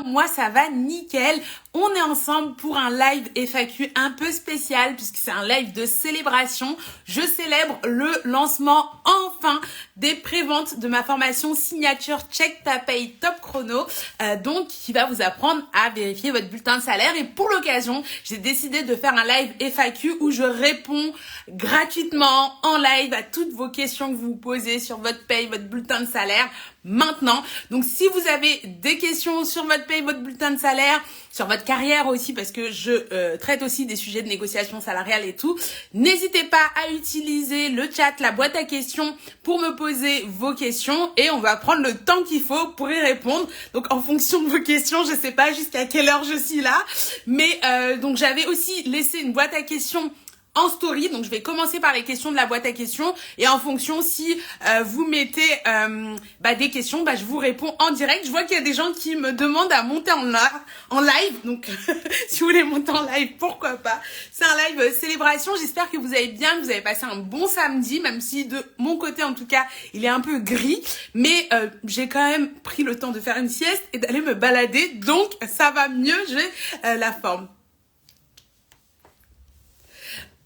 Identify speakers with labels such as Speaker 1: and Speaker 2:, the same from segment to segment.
Speaker 1: Moi ça va nickel. On est ensemble pour un live FAQ un peu spécial puisque c'est un live de célébration. Je célèbre le lancement enfin des préventes de ma formation signature Check Ta Paye Top Chrono, donc qui va vous apprendre à vérifier votre bulletin de salaire. Et pour l'occasion, j'ai décidé de faire un live FAQ où je réponds gratuitement en live à toutes vos questions que vous vous posez sur votre paye, votre bulletin de salaire maintenant. Donc si vous avez des questions sur votre paye, votre bulletin de salaire, sur votre carrière aussi, parce que je traite aussi des sujets de négociation salariale et tout, n'hésitez pas à utiliser le chat, la boîte à questions pour me poser vos questions et on va prendre le temps qu'il faut pour y répondre. Donc en fonction de vos questions, je sais pas jusqu'à quelle heure je suis là, mais donc j'avais aussi laissé une boîte à questions en story, donc je vais commencer par les questions de la boîte à questions et en fonction si vous mettez des questions, je vous réponds en direct. Je vois qu'il y a des gens qui me demandent à monter en live, donc si vous voulez monter en live, pourquoi pas. C'est un live célébration, j'espère que vous allez bien, que vous avez passé un bon samedi, même si de mon côté en tout cas, il est un peu gris, mais j'ai quand même pris le temps de faire une sieste et d'aller me balader, donc ça va mieux, j'ai la forme.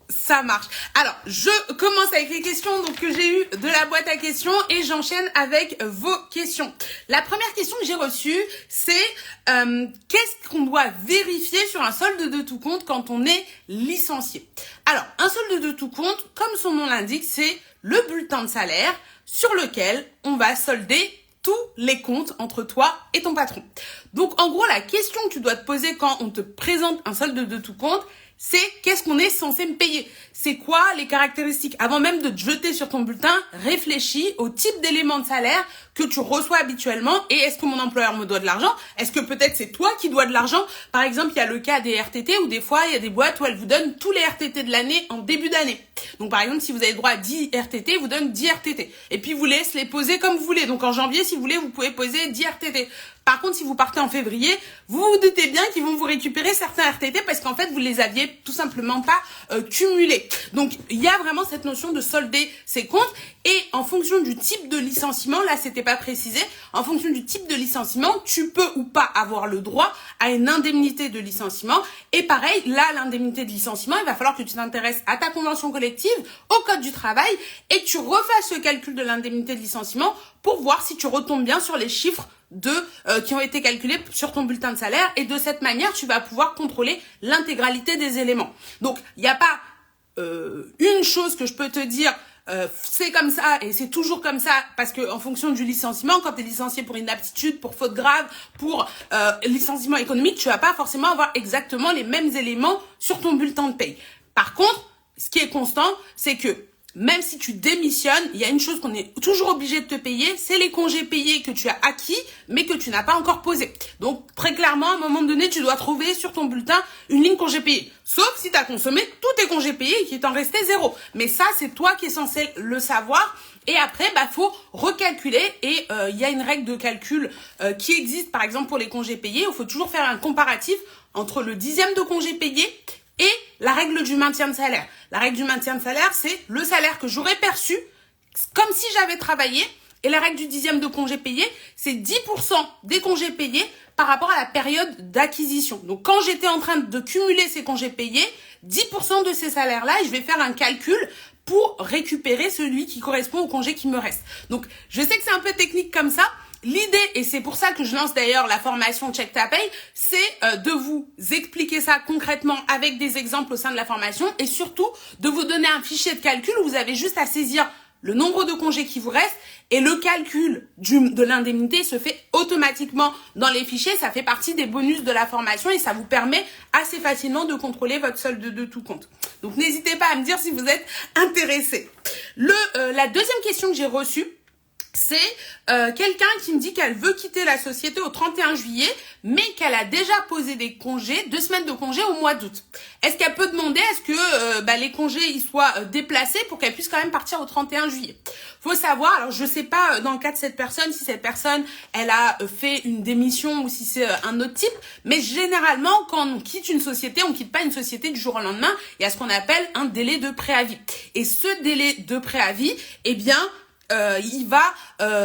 Speaker 1: Ça marche. Alors, je commence avec les questions que j'ai eues de la boîte à questions et j'enchaîne avec vos questions. La première question que j'ai reçue, c'est qu'est-ce qu'on doit vérifier sur un solde de tout compte quand on est licencié? Alors, un solde de tout compte, comme son nom l'indique, c'est le bulletin de salaire sur lequel on va solder tous les comptes entre toi et ton patron. Donc, en gros, la question que tu dois te poser quand on te présente un solde de tout compte, c'est qu'est-ce qu'on est censé me payer? C'est quoi les caractéristiques? Avant même de te jeter sur ton bulletin, réfléchis au type d'éléments de salaire que tu reçois habituellement et est-ce que mon employeur me doit de l'argent? Est-ce que peut-être c'est toi qui dois de l'argent? Par exemple, il y a le cas des RTT où des fois, il y a des boîtes où elles vous donnent tous les RTT de l'année en début d'année. Donc par exemple, si vous avez droit à 10 RTT, ils vous donnent 10 RTT. Et puis vous laissez les poser comme vous voulez. Donc en janvier, si vous voulez, vous pouvez poser 10 RTT. Par contre, si vous partez en février, vous vous doutez bien qu'ils vont vous récupérer certains RTT parce qu'en fait, vous les aviez tout simplement pas cumulés. Donc, il y a vraiment cette notion de solder ses comptes et en fonction du type de licenciement, là, c'était pas précisé, en fonction du type de licenciement, tu peux ou pas avoir le droit à une indemnité de licenciement. Et pareil, là, l'indemnité de licenciement, il va falloir que tu t'intéresses à ta convention collective, au code du travail et que tu refasses le calcul de l'indemnité de licenciement pour voir si tu retombes bien sur les chiffres qui ont été calculés sur ton bulletin de salaire et de cette manière tu vas pouvoir contrôler l'intégralité des éléments. Donc il n'y a pas une chose que je peux te dire c'est comme ça et c'est toujours comme ça parce que en fonction du licenciement, quand tu es licencié pour inaptitude, pour faute grave, pour licenciement économique, tu vas pas forcément avoir exactement les mêmes éléments sur ton bulletin de paye. Par contre, ce qui est constant, c'est que même si tu démissionnes, il y a une chose qu'on est toujours obligé de te payer, c'est les congés payés que tu as acquis, mais que tu n'as pas encore posés. Donc, très clairement, à un moment donné, tu dois trouver sur ton bulletin une ligne congés payés. Sauf si tu as consommé tous tes congés payés et qu'il t'en restait 0. Mais ça, c'est toi qui es censé le savoir. Et après, faut recalculer et il y a une règle de calcul qui existe, par exemple, pour les congés payés. Il faut toujours faire un comparatif entre le 10e de congés payés et la règle du maintien de salaire. La règle du maintien de salaire, c'est le salaire que j'aurais perçu comme si j'avais travaillé. Et la règle du 10e de congé payé, c'est 10% des congés payés par rapport à la période d'acquisition. Donc, quand j'étais en train de cumuler ces congés payés, 10% de ces salaires-là, et je vais faire un calcul pour récupérer celui qui correspond au congé qui me reste. Donc, je sais que c'est un peu technique comme ça. L'idée, et c'est pour ça que je lance d'ailleurs la formation Check Ta Paye, c'est de vous expliquer ça concrètement avec des exemples au sein de la formation et surtout de vous donner un fichier de calcul où vous avez juste à saisir le nombre de congés qui vous reste et le calcul de l'indemnité se fait automatiquement dans les fichiers. Ça fait partie des bonus de la formation et ça vous permet assez facilement de contrôler votre solde de tout compte. Donc n'hésitez pas à me dire si vous êtes intéressé. La deuxième question que j'ai reçue, c'est quelqu'un qui me dit qu'elle veut quitter la société au 31 juillet, mais qu'elle a déjà posé des congés, 2 semaines de congés au mois d'août. Est-ce qu'elle peut demander à ce que les congés ils soient déplacés pour qu'elle puisse quand même partir au 31 juillet? Faut savoir, alors je sais pas dans le cas de cette personne, si cette personne elle a fait une démission ou si c'est un autre type, mais généralement quand on quitte une société, on quitte pas une société du jour au lendemain, il y a ce qu'on appelle un délai de préavis. Et ce délai de préavis, il va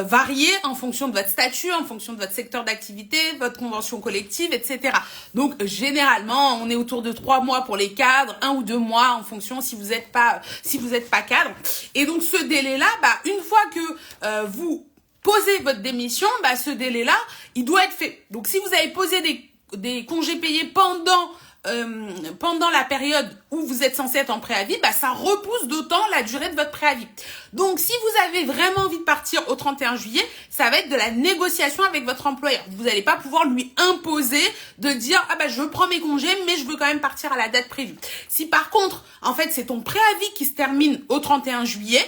Speaker 1: varier en fonction de votre statut, en fonction de votre secteur d'activité, votre convention collective, etc. Donc généralement, on est autour de 3 mois pour les cadres, 1 ou 2 mois en fonction si vous êtes pas cadre. Et donc ce délai-là, une fois que vous posez votre démission, ce délai-là, il doit être fait. Donc si vous avez posé des congés payés pendant la période où vous êtes censé être en préavis, ça repousse d'autant la durée de votre préavis. Donc, si vous avez vraiment envie de partir au 31 juillet, ça va être de la négociation avec votre employeur. Vous n'allez pas pouvoir lui imposer de dire « je prends mes congés, mais je veux quand même partir à la date prévue ». Si par contre, en fait, c'est ton préavis qui se termine au 31 juillet,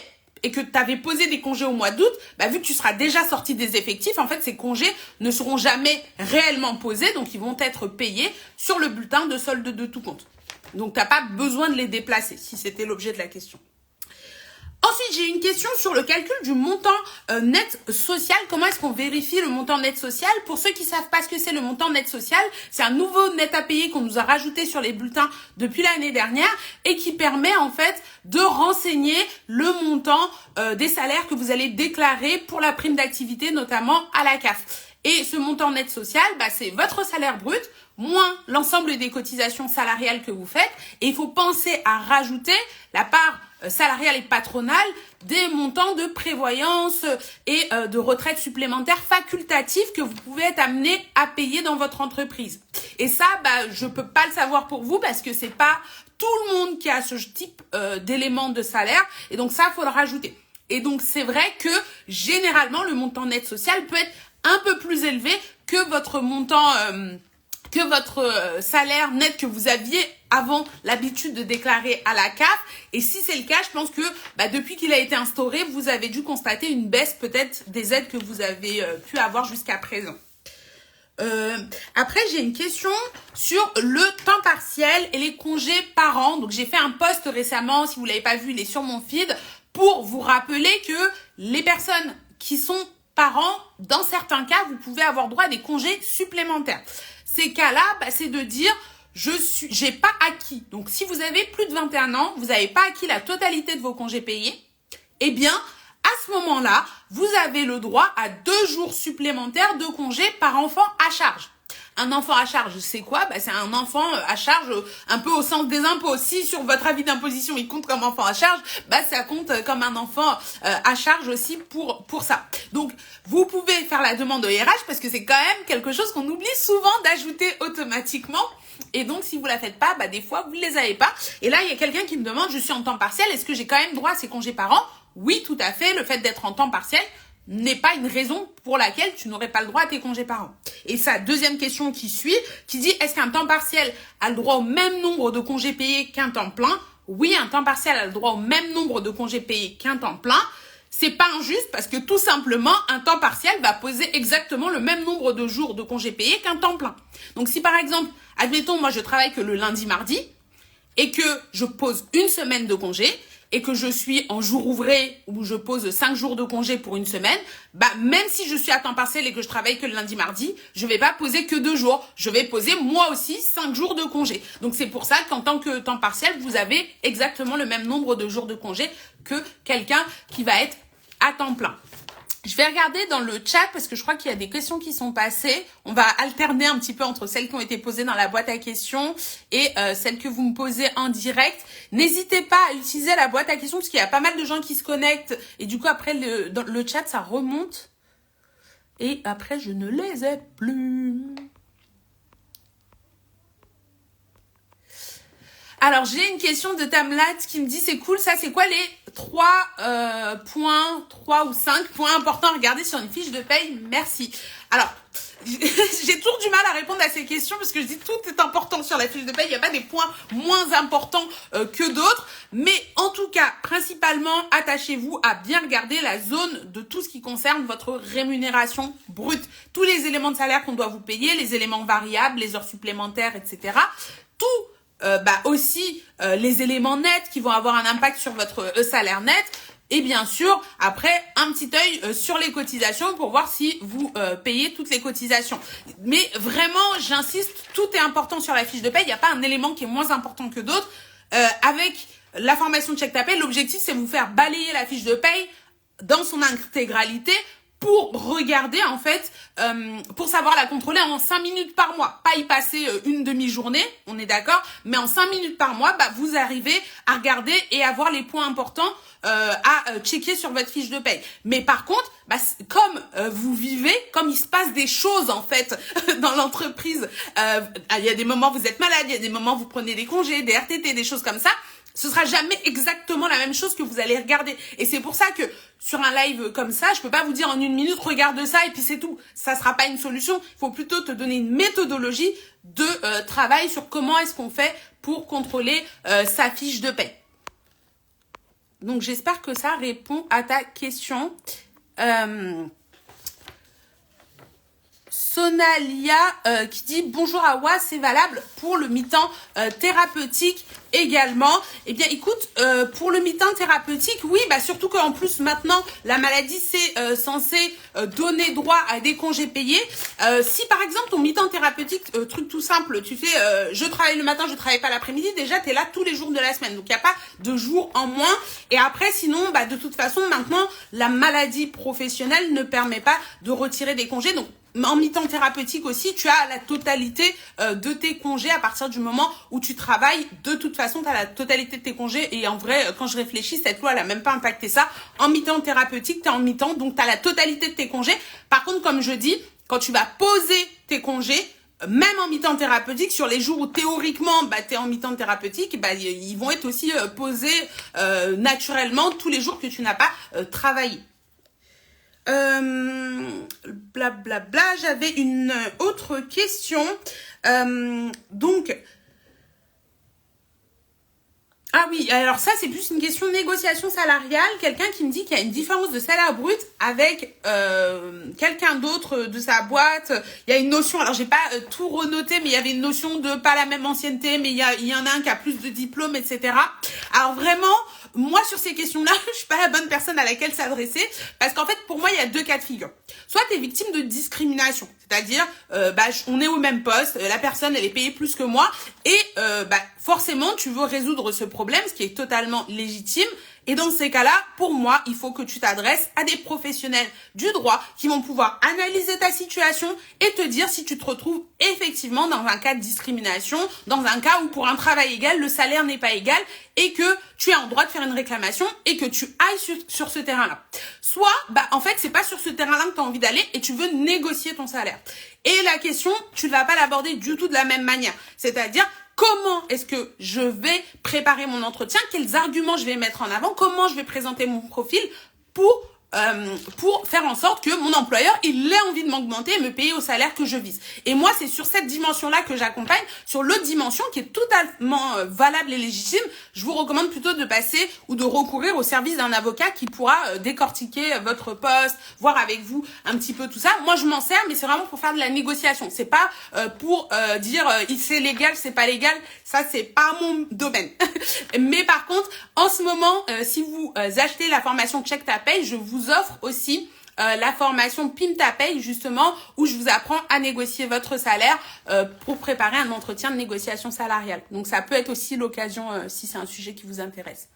Speaker 1: et que tu avais posé des congés au mois d'août, vu que tu seras déjà sorti des effectifs, en fait, ces congés ne seront jamais réellement posés, donc ils vont être payés sur le bulletin de solde de tout compte. Donc, tu n'as pas besoin de les déplacer, si c'était l'objet de la question. Ensuite, j'ai une question sur le calcul du montant net social. Comment est-ce qu'on vérifie le montant net social? Pour ceux qui savent pas ce que c'est le montant net social, c'est un nouveau net à payer qu'on nous a rajouté sur les bulletins depuis l'année dernière et qui permet en fait de renseigner le montant des salaires que vous allez déclarer pour la prime d'activité, notamment à la CAF. Et ce montant net social, c'est votre salaire brut moins l'ensemble des cotisations salariales que vous faites. Et il faut penser à rajouter la part salariale et patronale des montants de prévoyance et de retraite supplémentaire facultatifs que vous pouvez être amené à payer dans votre entreprise. Et ça, je peux pas le savoir pour vous parce que c'est pas tout le monde qui a ce type d'éléments de salaire. Et donc ça, faut le rajouter. Et donc c'est vrai que généralement, le montant net social peut être un peu plus élevé que votre montant, que votre salaire net que vous aviez avant l'habitude de déclarer à la CAF. Et si c'est le cas, je pense que depuis qu'il a été instauré, vous avez dû constater une baisse peut-être des aides que vous avez pu avoir jusqu'à présent. Après, j'ai une question sur le temps partiel et les congés parents. Donc, j'ai fait un post récemment, si vous l'avez pas vu, il est sur mon feed, pour vous rappeler que les personnes qui sont parents, dans certains cas, vous pouvez avoir droit à des congés supplémentaires. Ces cas-là, c'est de dire j'ai pas acquis. Donc, si vous avez plus de 21 ans, vous n'avez pas acquis la totalité de vos congés payés, eh bien, à ce moment-là, vous avez le droit à 2 jours supplémentaires de congés par enfant à charge. Un enfant à charge, c'est quoi? C'est un enfant à charge un peu au sens des impôts. Si sur votre avis d'imposition, il compte comme enfant à charge, ça compte comme un enfant à charge aussi pour ça. Donc, vous pouvez faire la demande au RH parce que c'est quand même quelque chose qu'on oublie souvent d'ajouter automatiquement. Et donc, si vous la faites pas, des fois, vous les avez pas. Et là, il y a quelqu'un qui me demande, je suis en temps partiel, est-ce que j'ai quand même droit à ces congés par an? Oui, tout à fait. Le fait d'être en temps partiel n'est pas une raison pour laquelle tu n'aurais pas le droit à tes congés par an. Et sa deuxième question qui suit, qui dit, est-ce qu'un temps partiel a le droit au même nombre de congés payés qu'un temps plein? Oui, un temps partiel a le droit au même nombre de congés payés qu'un temps plein. C'est pas injuste parce que tout simplement, un temps partiel va poser exactement le même nombre de jours de congés payés qu'un temps plein. Donc si par exemple, admettons, moi je travaille que le lundi, mardi, et que je pose une semaine de congé, et que je suis en jour ouvré où je pose 5 jours de congé pour une semaine, même si je suis à temps partiel et que je travaille que le lundi, mardi, je vais pas poser que 2 jours. Je vais poser moi aussi 5 jours de congé. Donc c'est pour ça qu'en tant que temps partiel, vous avez exactement le même nombre de jours de congé que quelqu'un qui va être à temps plein. Je vais regarder dans le chat parce que je crois qu'il y a des questions qui sont passées. On va alterner un petit peu entre celles qui ont été posées dans la boîte à questions et celles que vous me posez en direct. N'hésitez pas à utiliser la boîte à questions parce qu'il y a pas mal de gens qui se connectent et du coup après dans le chat ça remonte et après je ne les ai plus. Alors, j'ai une question de Tamlat qui me dit, c'est cool, ça, c'est quoi les 3 ou 5 points importants à regarder sur une fiche de paye? Merci. Alors, j'ai toujours du mal à répondre à ces questions parce que je dis tout est important sur la fiche de paye. Il n'y a pas des points moins importants que d'autres. Mais en tout cas, principalement, attachez-vous à bien regarder la zone de tout ce qui concerne votre rémunération brute. Tous les éléments de salaire qu'on doit vous payer, les éléments variables, les heures supplémentaires, etc. Tout aussi les éléments nets qui vont avoir un impact sur votre salaire net et bien sûr après un petit œil sur les cotisations pour voir si vous payez toutes les cotisations. Mais vraiment j'insiste, tout est important sur la fiche de paye, il n'y a pas un élément qui est moins important que d'autres. Avec la formation de Check Ta Paye, l'objectif c'est vous faire balayer la fiche de paye dans son intégralité pour regarder en fait, pour savoir la contrôler en 5 minutes par mois. Pas y passer une demi-journée, on est d'accord, mais en 5 minutes par mois, vous arrivez à regarder et à voir les points importants à checker sur votre fiche de paye. Mais par contre, comme vous vivez, comme il se passe des choses en fait dans l'entreprise, il y a des moments où vous êtes malade, il y a des moments où vous prenez des congés, des RTT, des choses comme ça, ce sera jamais exactement la même chose que vous allez regarder. Et c'est pour ça que sur un live comme ça, je peux pas vous dire en 1 minute, regarde ça et puis c'est tout. Ça sera pas une solution. Il faut plutôt te donner une méthodologie de travail sur comment est-ce qu'on fait pour contrôler sa fiche de paie. Donc j'espère que ça répond à ta question. Sonalia qui dit bonjour Awa, c'est valable pour le mi-temps thérapeutique également. Eh bien écoute, pour le mi-temps thérapeutique, oui, surtout qu'en plus maintenant la maladie c'est censé donner droit à des congés payés. Si par exemple ton mi-temps thérapeutique, truc tout simple, tu fais je travaille le matin, je travaille pas l'après-midi, déjà tu es là tous les jours de la semaine, donc il n'y a pas de jour en moins. Et après sinon, de toute façon maintenant la maladie professionnelle ne permet pas de retirer des congés, donc en mi-temps thérapeutique aussi, tu as la totalité de tes congés à partir du moment où tu travailles. De toute façon, tu as la totalité de tes congés. Et en vrai, quand je réfléchis, cette loi, elle a même pas impacté ça. En mi-temps thérapeutique, tu es en mi-temps, donc tu as la totalité de tes congés. Par contre, comme je dis, quand tu vas poser tes congés, même en mi-temps thérapeutique, sur les jours où théoriquement tu es en mi-temps thérapeutique, ils vont être aussi posés naturellement tous les jours que tu n'as pas travaillé. Blablabla, j'avais une autre question. Donc, ah oui, alors ça c'est plus une question de négociation salariale. Quelqu'un qui me dit qu'il y a une différence de salaire brut avec quelqu'un d'autre de sa boîte. Il y a une notion, alors j'ai pas tout renoté, mais il y avait une notion de pas la même ancienneté, mais il y en a un qui a plus de diplômes, etc. Alors vraiment, moi sur ces questions-là, je suis pas la bonne personne à laquelle s'adresser, parce qu'en fait pour moi il y a deux cas de figure. Soit tu es victime de discrimination, c'est-à-dire on est au même poste, la personne elle est payée plus que moi, et forcément tu veux résoudre ce problème, ce qui est totalement légitime. Et dans ces cas-là, pour moi, il faut que tu t'adresses à des professionnels du droit qui vont pouvoir analyser ta situation et te dire si tu te retrouves effectivement dans un cas de discrimination, dans un cas où pour un travail égal, le salaire n'est pas égal et que tu es en droit de faire une réclamation et que tu ailles sur ce terrain-là. Soit, en fait, c'est pas sur ce terrain-là que tu as envie d'aller et tu veux négocier ton salaire. Et la question, tu ne vas pas l'aborder du tout de la même manière. C'est-à-dire, comment est-ce que je vais préparer mon entretien? Quels arguments je vais mettre en avant? Comment je vais présenter mon profil pour faire en sorte que mon employeur, il ait envie de m'augmenter et me payer au salaire que je vise. Et moi, c'est sur cette dimension-là que j'accompagne. Sur l'autre dimension, qui est totalement valable et légitime, je vous recommande plutôt de passer ou de recourir au service d'un avocat qui pourra décortiquer votre poste, voir avec vous un petit peu tout ça. Moi, je m'en sers, mais c'est vraiment pour faire de la négociation. C'est pas pour dire c'est légal, c'est pas légal. Ça, c'est pas mon domaine. Mais par contre, en ce moment, si vous achetez la formation Check ta paye, je vous offre aussi la formation Pim ta paye, justement, où je vous apprends à négocier votre salaire pour préparer un entretien de négociation salariale. Donc, ça peut être aussi l'occasion si c'est un sujet qui vous intéresse.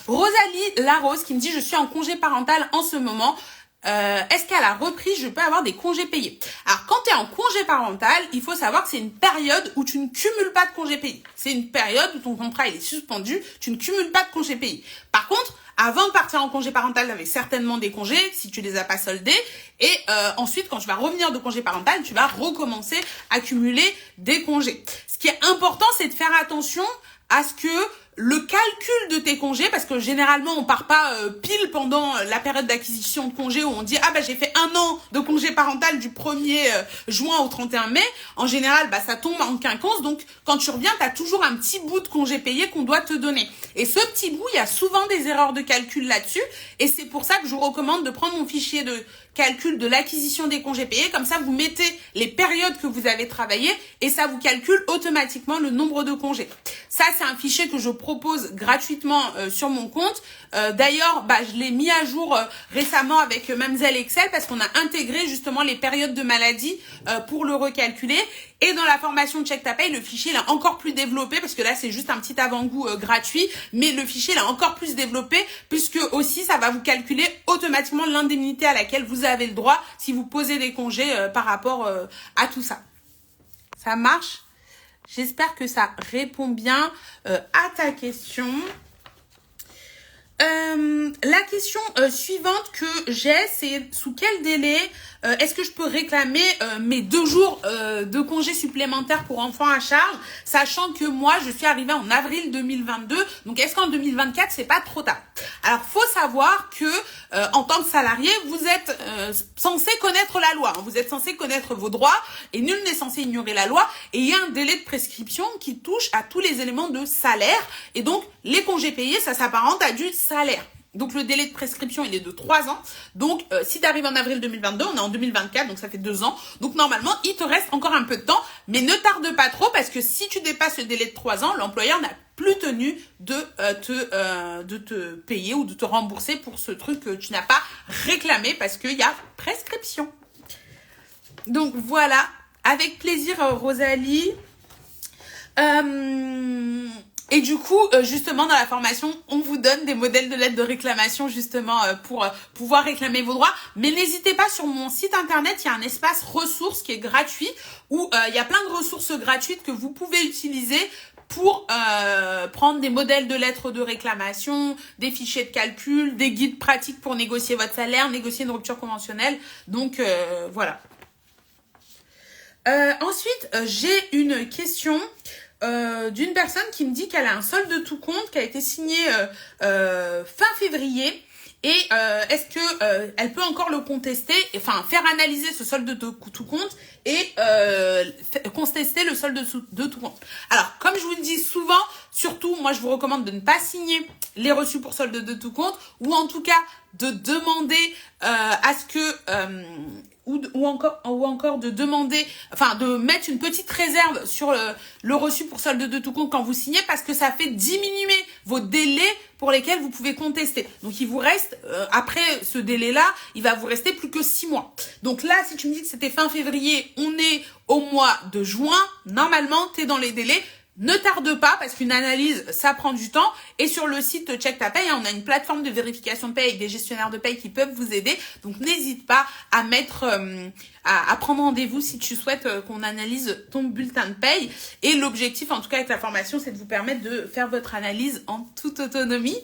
Speaker 1: Rosalie Larose qui me dit « Je suis en congé parental en ce moment. Est-ce qu'à la reprise, je peux avoir des congés payés ?» Alors, quand tu es en congé parental, il faut savoir que c'est une période où tu ne cumules pas de congés payés. C'est une période où ton contrat est suspendu, tu ne cumules pas de congés payés. Par contre, avant de partir en congé parental, tu avais certainement des congés si tu les as pas soldés. Et ensuite, quand tu vas revenir de congé parental, tu vas recommencer à cumuler des congés. Ce qui est important, c'est de faire attention à ce que le calcul de tes congés, parce que généralement on part pas pile pendant la période d'acquisition de congés où on dit j'ai fait 1 an de congé parental du 1er juin au 31 mai. En général, ça tombe en quinconce, donc quand tu reviens, tu as toujours un petit bout de congé payé qu'on doit te donner. Et ce petit bout, il y a souvent des erreurs de calcul là-dessus, et c'est pour ça que je vous recommande de prendre mon fichier de calcul de l'acquisition des congés payés. Comme ça, vous mettez les périodes que vous avez travaillées et ça vous calcule automatiquement le nombre de congés. Ça, c'est un fichier que je propose gratuitement sur mon compte. D'ailleurs, je l'ai mis à jour récemment avec Mamzelle Excel parce qu'on a intégré justement les périodes de maladie pour le recalculer. Et dans la formation de Check Ta Paye, le fichier il est encore plus développé parce que là, c'est juste un petit avant-goût gratuit. Mais le fichier il est encore plus développé puisque aussi, ça va vous calculer automatiquement l'indemnité à laquelle vous avez le droit si vous posez des congés par rapport à tout ça. Ça marche? J'espère que ça répond bien à ta question. La question suivante que j'ai, c'est sous quel délai est-ce que je peux réclamer mes 2 jours de congés supplémentaires pour enfants à charge, sachant que moi, je suis arrivée en avril 2022, donc est-ce qu'en 2024, c'est pas trop tard? Alors, faut savoir que en tant que salarié, vous êtes censé connaître la loi, hein, vous êtes censé connaître vos droits et nul n'est censé ignorer la loi et il y a un délai de prescription qui touche à tous les éléments de salaire et donc les congés payés, ça s'apparente à du salaire. Donc, le délai de prescription, il est de 3 ans. Donc, si tu arrives en avril 2022, on est en 2024, donc ça fait 2 ans. Donc, normalement, il te reste encore un peu de temps. Mais ne tarde pas trop parce que si tu dépasses le délai de 3 ans, l'employeur n'a plus tenu de te payer ou de te rembourser pour ce truc que tu n'as pas réclamé parce qu'il y a prescription. Donc, voilà. Avec plaisir, Rosalie. Et du coup, justement, dans la formation, on vous donne des modèles de lettres de réclamation, justement, pour pouvoir réclamer vos droits. Mais n'hésitez pas, sur mon site internet, il y a un espace ressources qui est gratuit, où il y a plein de ressources gratuites que vous pouvez utiliser pour prendre des modèles de lettres de réclamation, des fichiers de calcul, des guides pratiques pour négocier votre salaire, négocier une rupture conventionnelle. Donc, voilà. Ensuite, j'ai une question d'une personne qui me dit qu'elle a un solde de tout compte qui a été signé fin février et est-ce que elle peut encore le contester, enfin faire analyser ce solde de tout compte et contester le solde de tout compte. Alors comme je vous le dis souvent, surtout moi je vous recommande de ne pas signer les reçus pour solde de tout compte ou en tout cas de demander à ce que ou encore de demander, enfin de mettre une petite réserve sur le reçu pour solde de tout compte quand vous signez parce que ça fait diminuer vos délais pour lesquels vous pouvez contester. Donc il vous reste, après ce délai-là, il va vous rester plus que 6 mois. Donc là, si tu me dis que c'était fin février, on est au mois de juin, normalement, tu es dans les délais. Ne tarde pas parce qu'une analyse, ça prend du temps. Et sur le site Check Ta Paye, on a une plateforme de vérification de paye avec des gestionnaires de paye qui peuvent vous aider. Donc, n'hésite pas à mettre, à prendre rendez-vous si tu souhaites qu'on analyse ton bulletin de paye. Et l'objectif, en tout cas avec la formation, c'est de vous permettre de faire votre analyse en toute autonomie.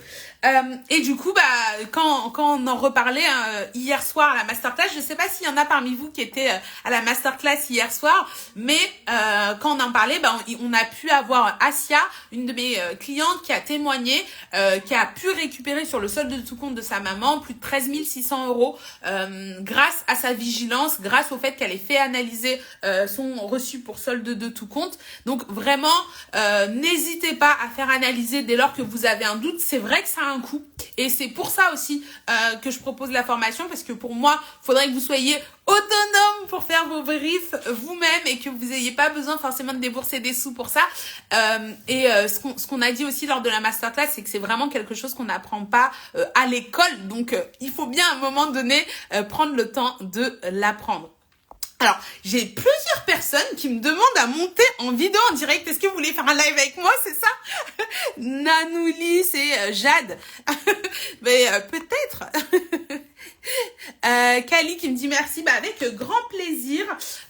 Speaker 1: Et du coup, quand on en reparlait hier soir à la masterclass, je sais pas s'il y en a parmi vous qui étaient à la masterclass hier soir, mais quand on en parlait, on a pu avoir Asia, une de mes clientes qui a témoigné, qui a pu récupérer sur le solde de tout compte de sa maman plus de 13 600 euros grâce à sa vigilance, grâce au fait qu'elle ait fait analyser son reçu pour solde de tout compte. Donc vraiment, n'hésitez pas à faire analyser dès lors que vous avez un doute. C'est vrai que ça a un coût et c'est pour ça aussi que je propose la formation parce que pour moi, il faudrait que vous soyez autonome pour faire vos vérifs vous-même et que vous n'ayez pas besoin forcément de débourser des sous pour ça. Ce qu'on a dit aussi lors de la masterclass, c'est que c'est vraiment quelque chose qu'on n'apprend pas à l'école. Donc, il faut bien à un moment donné prendre le temps de l'apprendre. Alors, j'ai plusieurs personnes qui me demandent à monter en vidéo en direct. Est-ce que vous voulez faire un live avec moi, c'est ça? Nanouli, c'est Jade. Mais peut-être. Kali qui me dit merci, avec grand plaisir.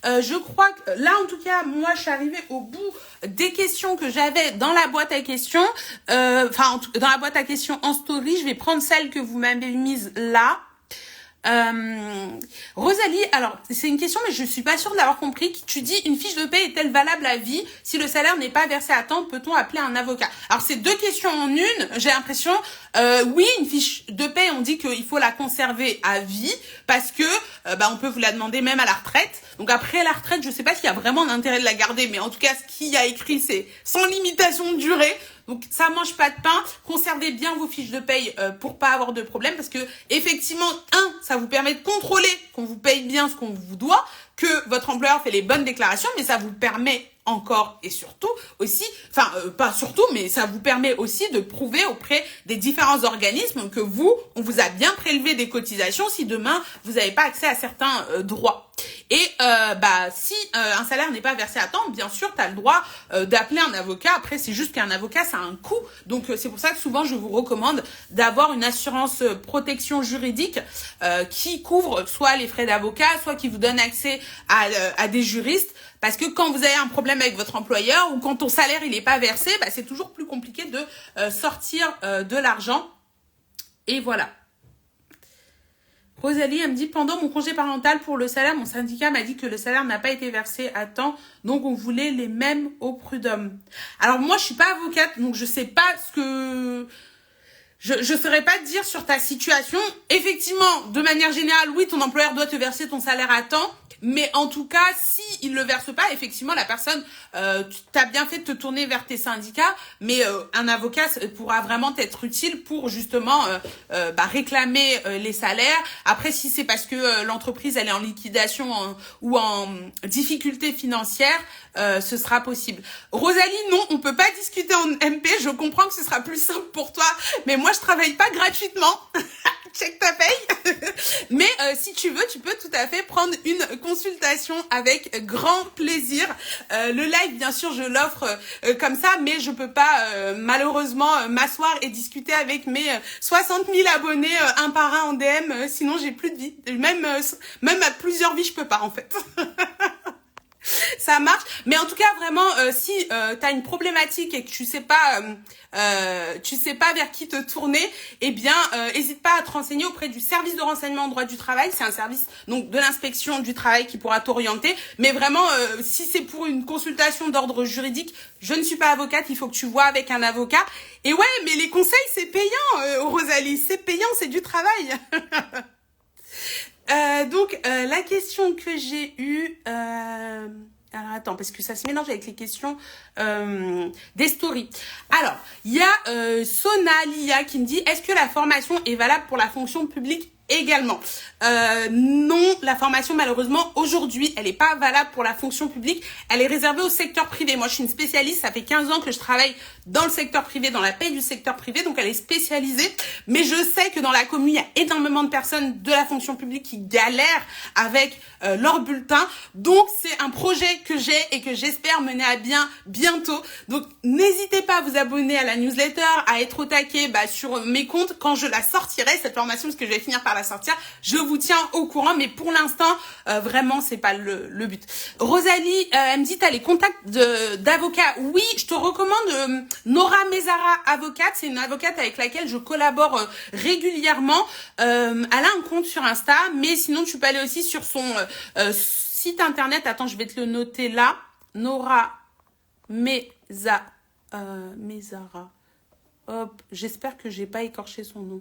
Speaker 1: Je crois que là en tout cas moi je suis arrivée au bout des questions que j'avais dans la boîte à questions, dans la boîte à questions en story. Je vais prendre celle que vous m'avez mise là. Rosalie, alors c'est une question mais je suis pas sûre de l'avoir compris. Tu dis une fiche de paie est-elle valable à vie? Si le salaire n'est pas versé à temps, peut-on appeler un avocat? Alors c'est 2 questions en une, j'ai l'impression. Oui, une fiche de paie, on dit qu'il faut la conserver à vie parce que on peut vous la demander même à la retraite. Donc après la retraite, je sais pas s'il y a vraiment un intérêt de la garder, mais en tout cas ce qu'il y a écrit c'est sans limitation de durée. Donc ça mange pas de pain. Conservez bien vos fiches de paye pour pas avoir de problème, parce que effectivement, ça vous permet de contrôler qu'on vous paye bien ce qu'on vous doit, que votre employeur fait les bonnes déclarations, mais ça vous permet encore et surtout aussi, enfin pas surtout, mais ça vous permet aussi de prouver auprès des différents organismes que on vous a bien prélevé des cotisations si demain vous n'avez pas accès à certains droits. Et si un salaire n'est pas versé à temps, bien sûr, tu as le droit d'appeler un avocat. Après, c'est juste qu'un avocat, ça a un coût. Donc, c'est pour ça que souvent, je vous recommande d'avoir une assurance protection juridique qui couvre soit les frais d'avocat, soit qui vous donne accès à des juristes. Parce que quand vous avez un problème avec votre employeur ou quand ton salaire il n'est pas versé, c'est toujours plus compliqué de sortir de l'argent. Et voilà. Rosalie, elle me dit, pendant mon congé parental pour le salaire, mon syndicat m'a dit que le salaire n'a pas été versé à temps, donc on voulait les mêmes au prud'homme. Alors moi, je suis pas avocate, donc je sais pas ce que... Je saurais pas te dire sur ta situation. Effectivement, de manière générale, oui, ton employeur doit te verser ton salaire à temps. Mais en tout cas, si il le verse pas, effectivement, la personne, t'as bien fait de te tourner vers tes syndicats, mais un avocat pourra vraiment t'être utile pour justement réclamer les salaires. Après, si c'est parce que l'entreprise elle est en liquidation ou en difficulté financière, ce sera possible. Rosalie, non, on peut pas discuter en MP. Je comprends que ce sera plus simple pour toi, mais moi je travaille pas gratuitement. Check ta paye. Mais si tu veux, tu peux tout à fait prendre une consultation avec grand plaisir. Le live, bien sûr, je l'offre comme ça, mais je peux pas malheureusement m'asseoir et discuter avec mes 60 000 abonnés un par un en DM. Sinon, j'ai plus de vie. Même à plusieurs vies, je peux pas en fait. Ça marche, mais en tout cas vraiment si tu as une problématique et que tu sais pas vers qui te tourner, eh bien hésite pas à te renseigner auprès du service de renseignement en droit du travail. C'est un service donc de l'inspection du travail qui pourra t'orienter, mais vraiment si c'est pour une consultation d'ordre juridique, je ne suis pas avocate, il faut que tu vois avec un avocat. Et ouais, mais les conseils c'est payant, Rosalie, c'est payant, c'est du travail. La question que j'ai eue... Alors attends, parce que ça se mélange avec les questions des stories. Alors, il y a Sonalia qui me dit, est-ce que la formation est valable pour la fonction publique également? Non, la formation malheureusement aujourd'hui elle est pas valable pour la fonction publique, elle est réservée au secteur privé. Moi je suis une spécialiste, ça fait 15 ans que je travaille dans le secteur privé, dans la paye du secteur privé, donc elle est spécialisée, mais je sais que dans la commune il y a énormément de personnes de la fonction publique qui galèrent avec leur bulletin, donc c'est un projet que j'ai et que j'espère mener à bien bientôt. Donc n'hésitez pas à vous abonner à la newsletter, à être au taquet sur mes comptes quand je la sortirai cette formation, parce que je vais finir par la sortir. Je vous tiens au courant, mais pour l'instant, vraiment, c'est pas le but. Rosalie, elle me dit, t'as les contacts d'avocats. Oui, je te recommande Nora Mezara, avocate. C'est une avocate avec laquelle je collabore régulièrement. Elle a un compte sur Insta, mais sinon, tu peux aller aussi sur son site internet. Attends, je vais te le noter là. Nora Mezara. Hop, j'espère que j'ai pas écorché son nom.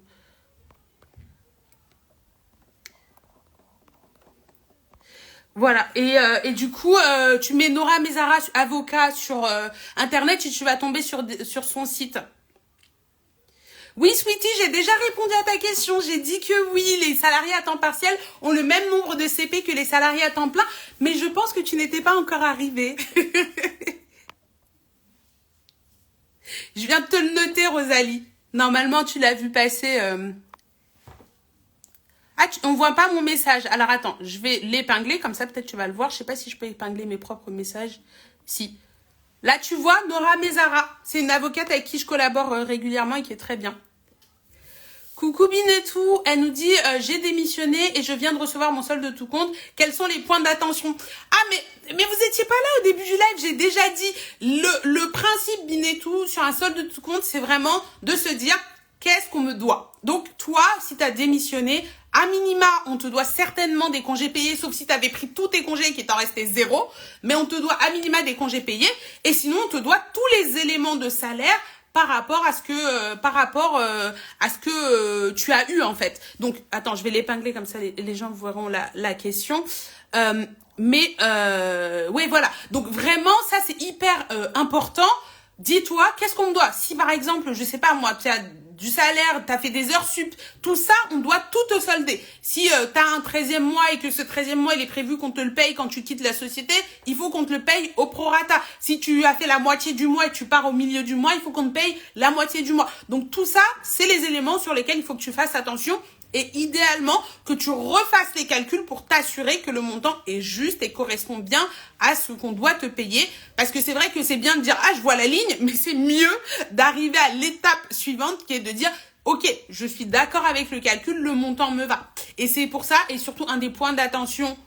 Speaker 1: Voilà, et du coup, tu mets Nora Mezara, avocat, sur Internet et tu vas tomber sur son site. Oui, Sweetie, j'ai déjà répondu à ta question. J'ai dit que oui, les salariés à temps partiel ont le même nombre de CP que les salariés à temps plein, mais je pense que tu n'étais pas encore arrivée. Je viens de te le noter, Rosalie. Normalement, tu l'as vu passer... Ah, on voit pas mon message. Alors, attends, je vais l'épingler. Comme ça, peut-être tu vas le voir. Je sais pas si je peux épingler mes propres messages. Si. Là, tu vois, Nora Mezara. C'est une avocate avec qui je collabore régulièrement et qui est très bien. Coucou Binetou, elle nous dit j'ai démissionné et je viens de recevoir mon solde de tout compte. Quels sont les points d'attention? Ah, mais vous étiez pas là au début du live. J'ai déjà dit le principe Binetou sur un solde de tout compte, c'est vraiment de se dire qu'est-ce qu'on me doit. Donc, toi, si tu as démissionné, à minima, on te doit certainement des congés payés, sauf si tu avais pris tous tes congés et qu'il t'en restait 0. Mais on te doit à minima des congés payés. Et sinon, on te doit tous les éléments de salaire par rapport à ce que tu as eu en fait. Donc, attends, je vais l'épingler comme ça, les gens verront la question. Oui, voilà. Donc, vraiment, ça, c'est hyper important. dis-toi, qu'est-ce qu'on me doit? Si par exemple, je sais pas moi, tu as du salaire, tu as fait des heures sup, tout ça, on doit tout te solder. Si tu as un 13e mois et que ce 13e mois, il est prévu qu'on te le paye quand tu quittes la société, il faut qu'on te le paye au prorata. Si tu as fait la moitié du mois et que tu pars au milieu du mois, il faut qu'on te paye la moitié du mois. Donc tout ça, c'est les éléments sur lesquels il faut que tu fasses attention. Et idéalement, que tu refasses les calculs pour t'assurer que le montant est juste et correspond bien à ce qu'on doit te payer. Parce que c'est vrai que c'est bien de dire « Ah, je vois la ligne », mais c'est mieux d'arriver à l'étape suivante qui est de dire « Ok, je suis d'accord avec le calcul, le montant me va ». Et c'est pour ça, et surtout un des points d'attention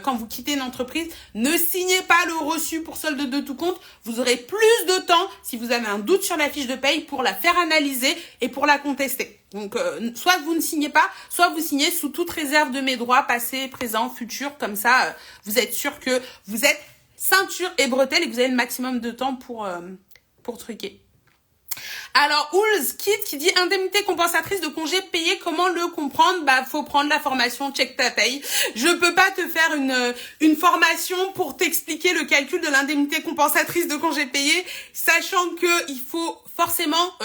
Speaker 1: quand vous quittez une entreprise, ne signez pas le reçu pour solde de tout compte. Vous aurez plus de temps, si vous avez un doute sur la fiche de paye, pour la faire analyser et pour la contester. Donc, soit vous ne signez pas, soit vous signez sous toute réserve de mes droits, passé, présent, futur. Comme ça, vous êtes sûr que vous êtes ceinture et bretelles et que vous avez le maximum de temps pour truquer. Alors, Oulz Kid qui dit indemnité compensatrice de congé payé, comment le comprendre? Bah, faut prendre la formation Check ta paye. Je peux pas te faire une formation pour t'expliquer le calcul de l'indemnité compensatrice de congé payé, sachant que il faut forcément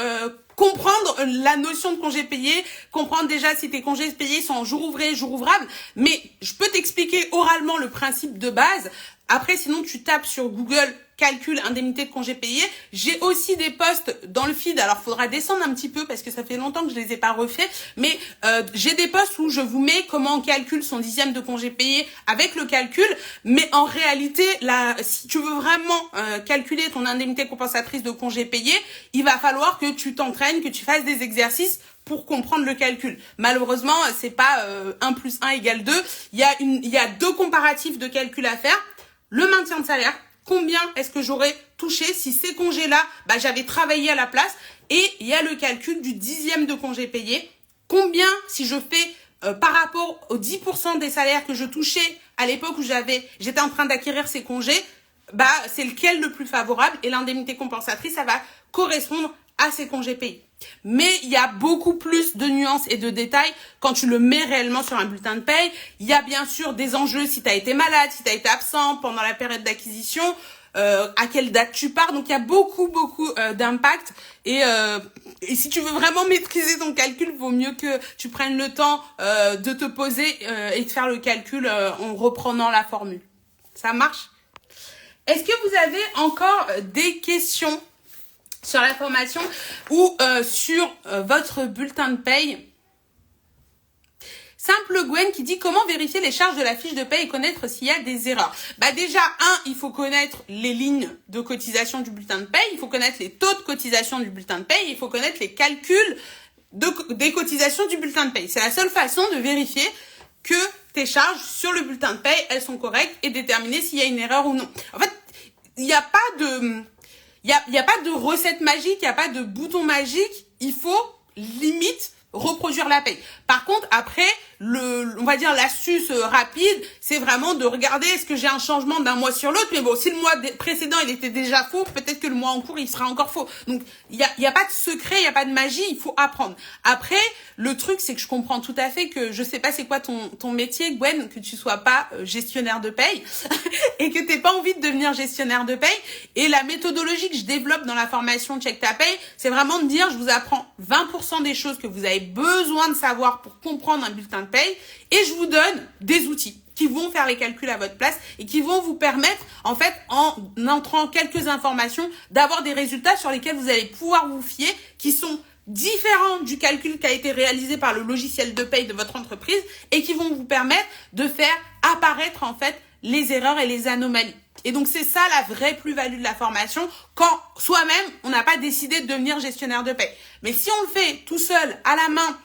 Speaker 1: comprendre la notion de congé payé, comprendre déjà si tes congés payés sont en jour ouvré, jour ouvrable, mais je peux t'expliquer oralement le principe de base. Après, sinon, tu tapes sur Google calcul indemnité de congé payé. J'ai aussi des posts dans le feed. Alors, faudra descendre un petit peu parce que ça fait longtemps que je les ai pas refaits. Mais j'ai des posts où je vous mets comment on calcule son 10e de congé payé avec le calcul. Mais en réalité, là, si tu veux vraiment calculer ton indemnité compensatrice de congé payé, il va falloir que tu t'entraînes, que tu fasses des exercices pour comprendre le calcul. Malheureusement, c'est pas 1 plus 1 égale 2. Il y a deux comparatifs de calcul à faire. Le maintien de salaire, combien est-ce que j'aurais touché si ces congés-là, bah, j'avais travaillé à la place. Et il y a le calcul du 10e de congé payé. Combien, si je fais par rapport aux 10% des salaires que je touchais à l'époque où j'étais en train d'acquérir ces congés, bah, c'est lequel le plus favorable. Et l'indemnité compensatrice, ça va correspondre à ces congés payés. Mais il y a beaucoup plus de nuances et de détails quand tu le mets réellement sur un bulletin de paye. Il y a bien sûr des enjeux si tu as été malade, si tu as été absent pendant la période d'acquisition, à quelle date tu pars. Donc il y a beaucoup d'impact. Et si tu veux vraiment maîtriser ton calcul, vaut mieux que tu prennes le temps de te poser et de faire le calcul en reprenant la formule. Ça marche? Est-ce que vous avez encore des questions sur la formation ou sur votre bulletin de paye? Simple Gwen qui dit comment vérifier les charges de la fiche de paye et connaître s'il y a des erreurs. Bah déjà, il faut connaître les lignes de cotisation du bulletin de paye, il faut connaître les taux de cotisation du bulletin de paye, il faut connaître les calculs des cotisations du bulletin de paye. C'est la seule façon de vérifier que tes charges sur le bulletin de paye, elles sont correctes et déterminer s'il y a une erreur ou non. En fait, il n'y a pas de recette magique, il n'y a pas de bouton magique. Il faut limite reproduire la paye. Par contre, après, on va dire l'astuce rapide, c'est vraiment de regarder est-ce que j'ai un changement d'un mois sur l'autre. Mais bon, si le mois précédent, il était déjà faux, peut-être que le mois en cours, il sera encore faux. Donc, il y a pas de secret, il y a pas de magie, il faut apprendre. Après, le truc, c'est que je comprends tout à fait que je sais pas c'est quoi ton métier, Gwen, que tu sois pas gestionnaire de paye et que t'aies pas envie de devenir gestionnaire de paye. Et la méthodologie que je développe dans la formation Check ta paye, c'est vraiment de dire, je vous apprends 20% des choses que vous avez besoin de savoir pour comprendre un bulletin de paye et je vous donne des outils qui vont faire les calculs à votre place et qui vont vous permettre, en fait, en entrant quelques informations, d'avoir des résultats sur lesquels vous allez pouvoir vous fier, qui sont différents du calcul qui a été réalisé par le logiciel de paye de votre entreprise et qui vont vous permettre de faire apparaître, en fait, les erreurs et les anomalies. Et donc, c'est ça la vraie plus-value de la formation quand soi-même, on n'a pas décidé de devenir gestionnaire de paye. Mais si on le fait tout seul, à la main,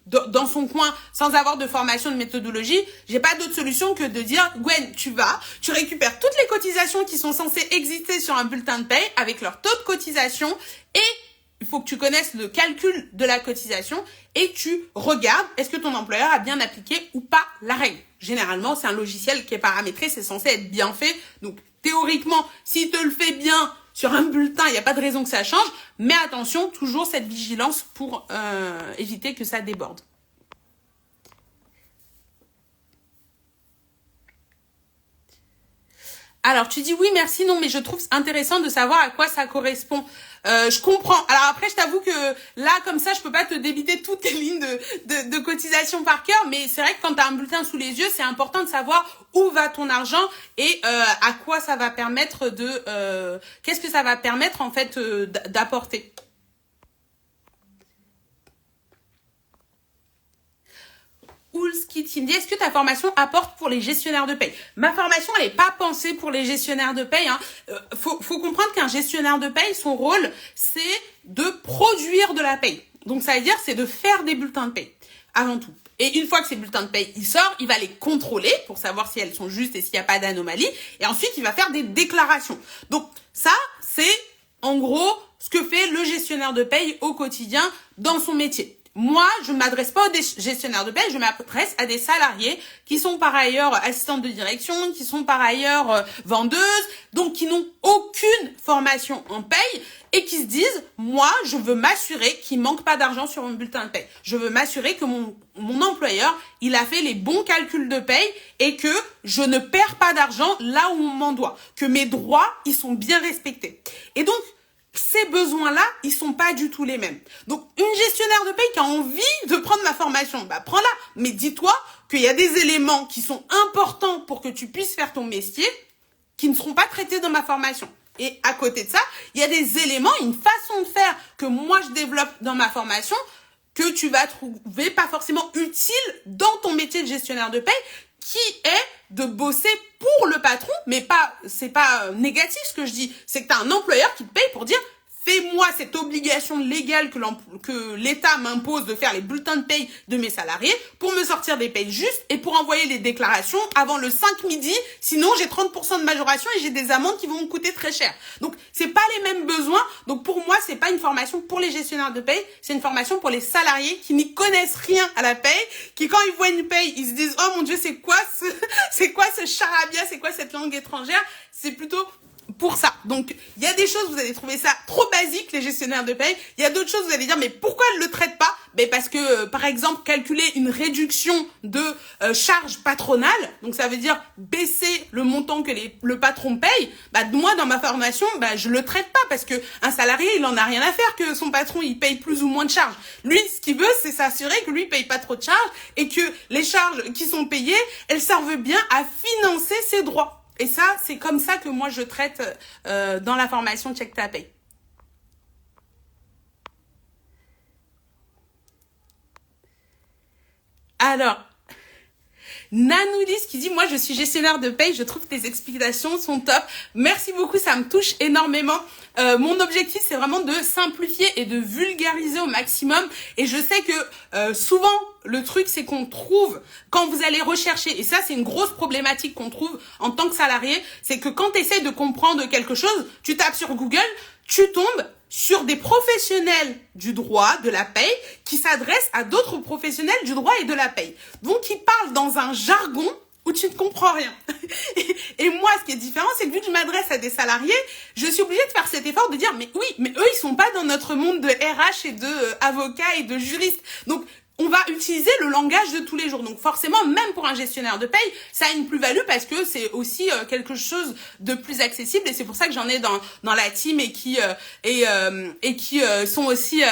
Speaker 1: dans son coin, sans avoir de formation de méthodologie, j'ai pas d'autre solution que de dire Gwen, tu récupères toutes les cotisations qui sont censées exister sur un bulletin de paye avec leur taux de cotisation et il faut que tu connaisses le calcul de la cotisation et tu regardes est-ce que ton employeur a bien appliqué ou pas la règle. Généralement, c'est un logiciel qui est paramétré, c'est censé être bien fait. Donc, théoriquement, s'il te le fait bien sur un bulletin, il n'y a pas de raison que ça change. Mais attention, toujours cette vigilance pour éviter que ça déborde. Alors, tu dis oui, merci, non, mais je trouve intéressant de savoir à quoi ça correspond. Je comprends. Alors après, je t'avoue que là, comme ça, je peux pas te débiter toutes les lignes de cotisation par cœur, mais c'est vrai que quand tu as un bulletin sous les yeux, c'est important de savoir où va ton argent et à quoi ça va permettre qu'est-ce que ça va permettre en fait d'apporter. Oulski qui me dit, est-ce que ta formation apporte pour les gestionnaires de paye? Ma formation, elle n'est pas pensée pour les gestionnaires de paye. Faut comprendre qu'un gestionnaire de paye, son rôle, c'est de produire de la paye. Donc, ça veut dire, c'est de faire des bulletins de paye, avant tout. Et une fois que ces bulletins de paye, ils sortent, il va les contrôler pour savoir si elles sont justes et s'il n'y a pas d'anomalie. Et ensuite, il va faire des déclarations. Donc, ça, c'est, en gros, ce que fait le gestionnaire de paye au quotidien dans son métier. Moi, je ne m'adresse pas aux gestionnaires de paye, je m'adresse à des salariés qui sont par ailleurs assistantes de direction, qui sont par ailleurs vendeuses, donc qui n'ont aucune formation en paye et qui se disent, moi, je veux m'assurer qu'il manque pas d'argent sur mon bulletin de paye. Je veux m'assurer que mon employeur, il a fait les bons calculs de paye et que je ne perds pas d'argent là où on m'en doit, que mes droits, ils sont bien respectés. Et donc, ces besoins-là, ils sont pas du tout les mêmes. Donc, une gestionnaire de paye qui a envie de prendre ma formation, bah, prends-la. Mais dis-toi qu'il y a des éléments qui sont importants pour que tu puisses faire ton métier qui ne seront pas traités dans ma formation. Et à côté de ça, il y a des éléments, une façon de faire que moi je développe dans ma formation que tu vas trouver pas forcément utile dans ton métier de gestionnaire de paye, qui est de bosser pour le patron, mais pas, c'est pas négatif ce que je dis, c'est que tu as un employeur qui te paye pour dire fais-moi cette obligation légale que l'État m'impose de faire les bulletins de paye de mes salariés pour me sortir des payes justes et pour envoyer les déclarations avant le 5 midi, sinon j'ai 30% de majoration et j'ai des amendes qui vont me coûter très cher. Donc c'est pas les mêmes besoins, donc pour moi c'est pas une formation pour les gestionnaires de paye, c'est une formation pour les salariés qui n'y connaissent rien à la paye, qui quand ils voient une paye, ils se disent oh mon dieu c'est quoi ce charabia, c'est quoi cette langue étrangère, c'est plutôt pour ça. Donc, il y a des choses, vous allez trouver ça trop basique, les gestionnaires de paye. Il y a d'autres choses, vous allez dire, mais pourquoi elle ne le traite pas? Ben parce que, par exemple, calculer une réduction de charges patronales, donc ça veut dire baisser le montant que le patron paye, bah, moi, dans ma formation, bah, je le traite pas parce que un salarié, il en a rien à faire que son patron, il paye plus ou moins de charges. Lui, ce qu'il veut, c'est s'assurer que lui paye pas trop de charges et que les charges qui sont payées, elles servent bien à financer ses droits. Et ça, c'est comme ça que moi, je traite dans la formation Check Ta Paye. Alors, Nanoulis qui dit, moi, je suis gestionnaire de paye, je trouve tes explications sont top. Merci beaucoup, ça me touche énormément. Mon objectif, c'est vraiment de simplifier et de vulgariser au maximum. Et je sais que souvent, le truc, c'est qu'on trouve, quand vous allez rechercher, et ça, c'est une grosse problématique qu'on trouve en tant que salarié, c'est que quand tu essaies de comprendre quelque chose, tu tapes sur Google, tu tombes sur des professionnels du droit, de la paye, qui s'adressent à d'autres professionnels du droit et de la paye. Donc, ils parlent dans un jargon où tu ne comprends rien. Et moi, ce qui est différent, c'est que vu que je m'adresse à des salariés, je suis obligée de faire cet effort de dire, mais oui, mais eux, ils sont pas dans notre monde de RH et de avocats et de juristes. Donc, on va utiliser le langage de tous les jours. Donc forcément, même pour un gestionnaire de paye, ça a une plus-value parce que c'est aussi quelque chose de plus accessible et c'est pour ça que j'en ai dans la team et qui sont aussi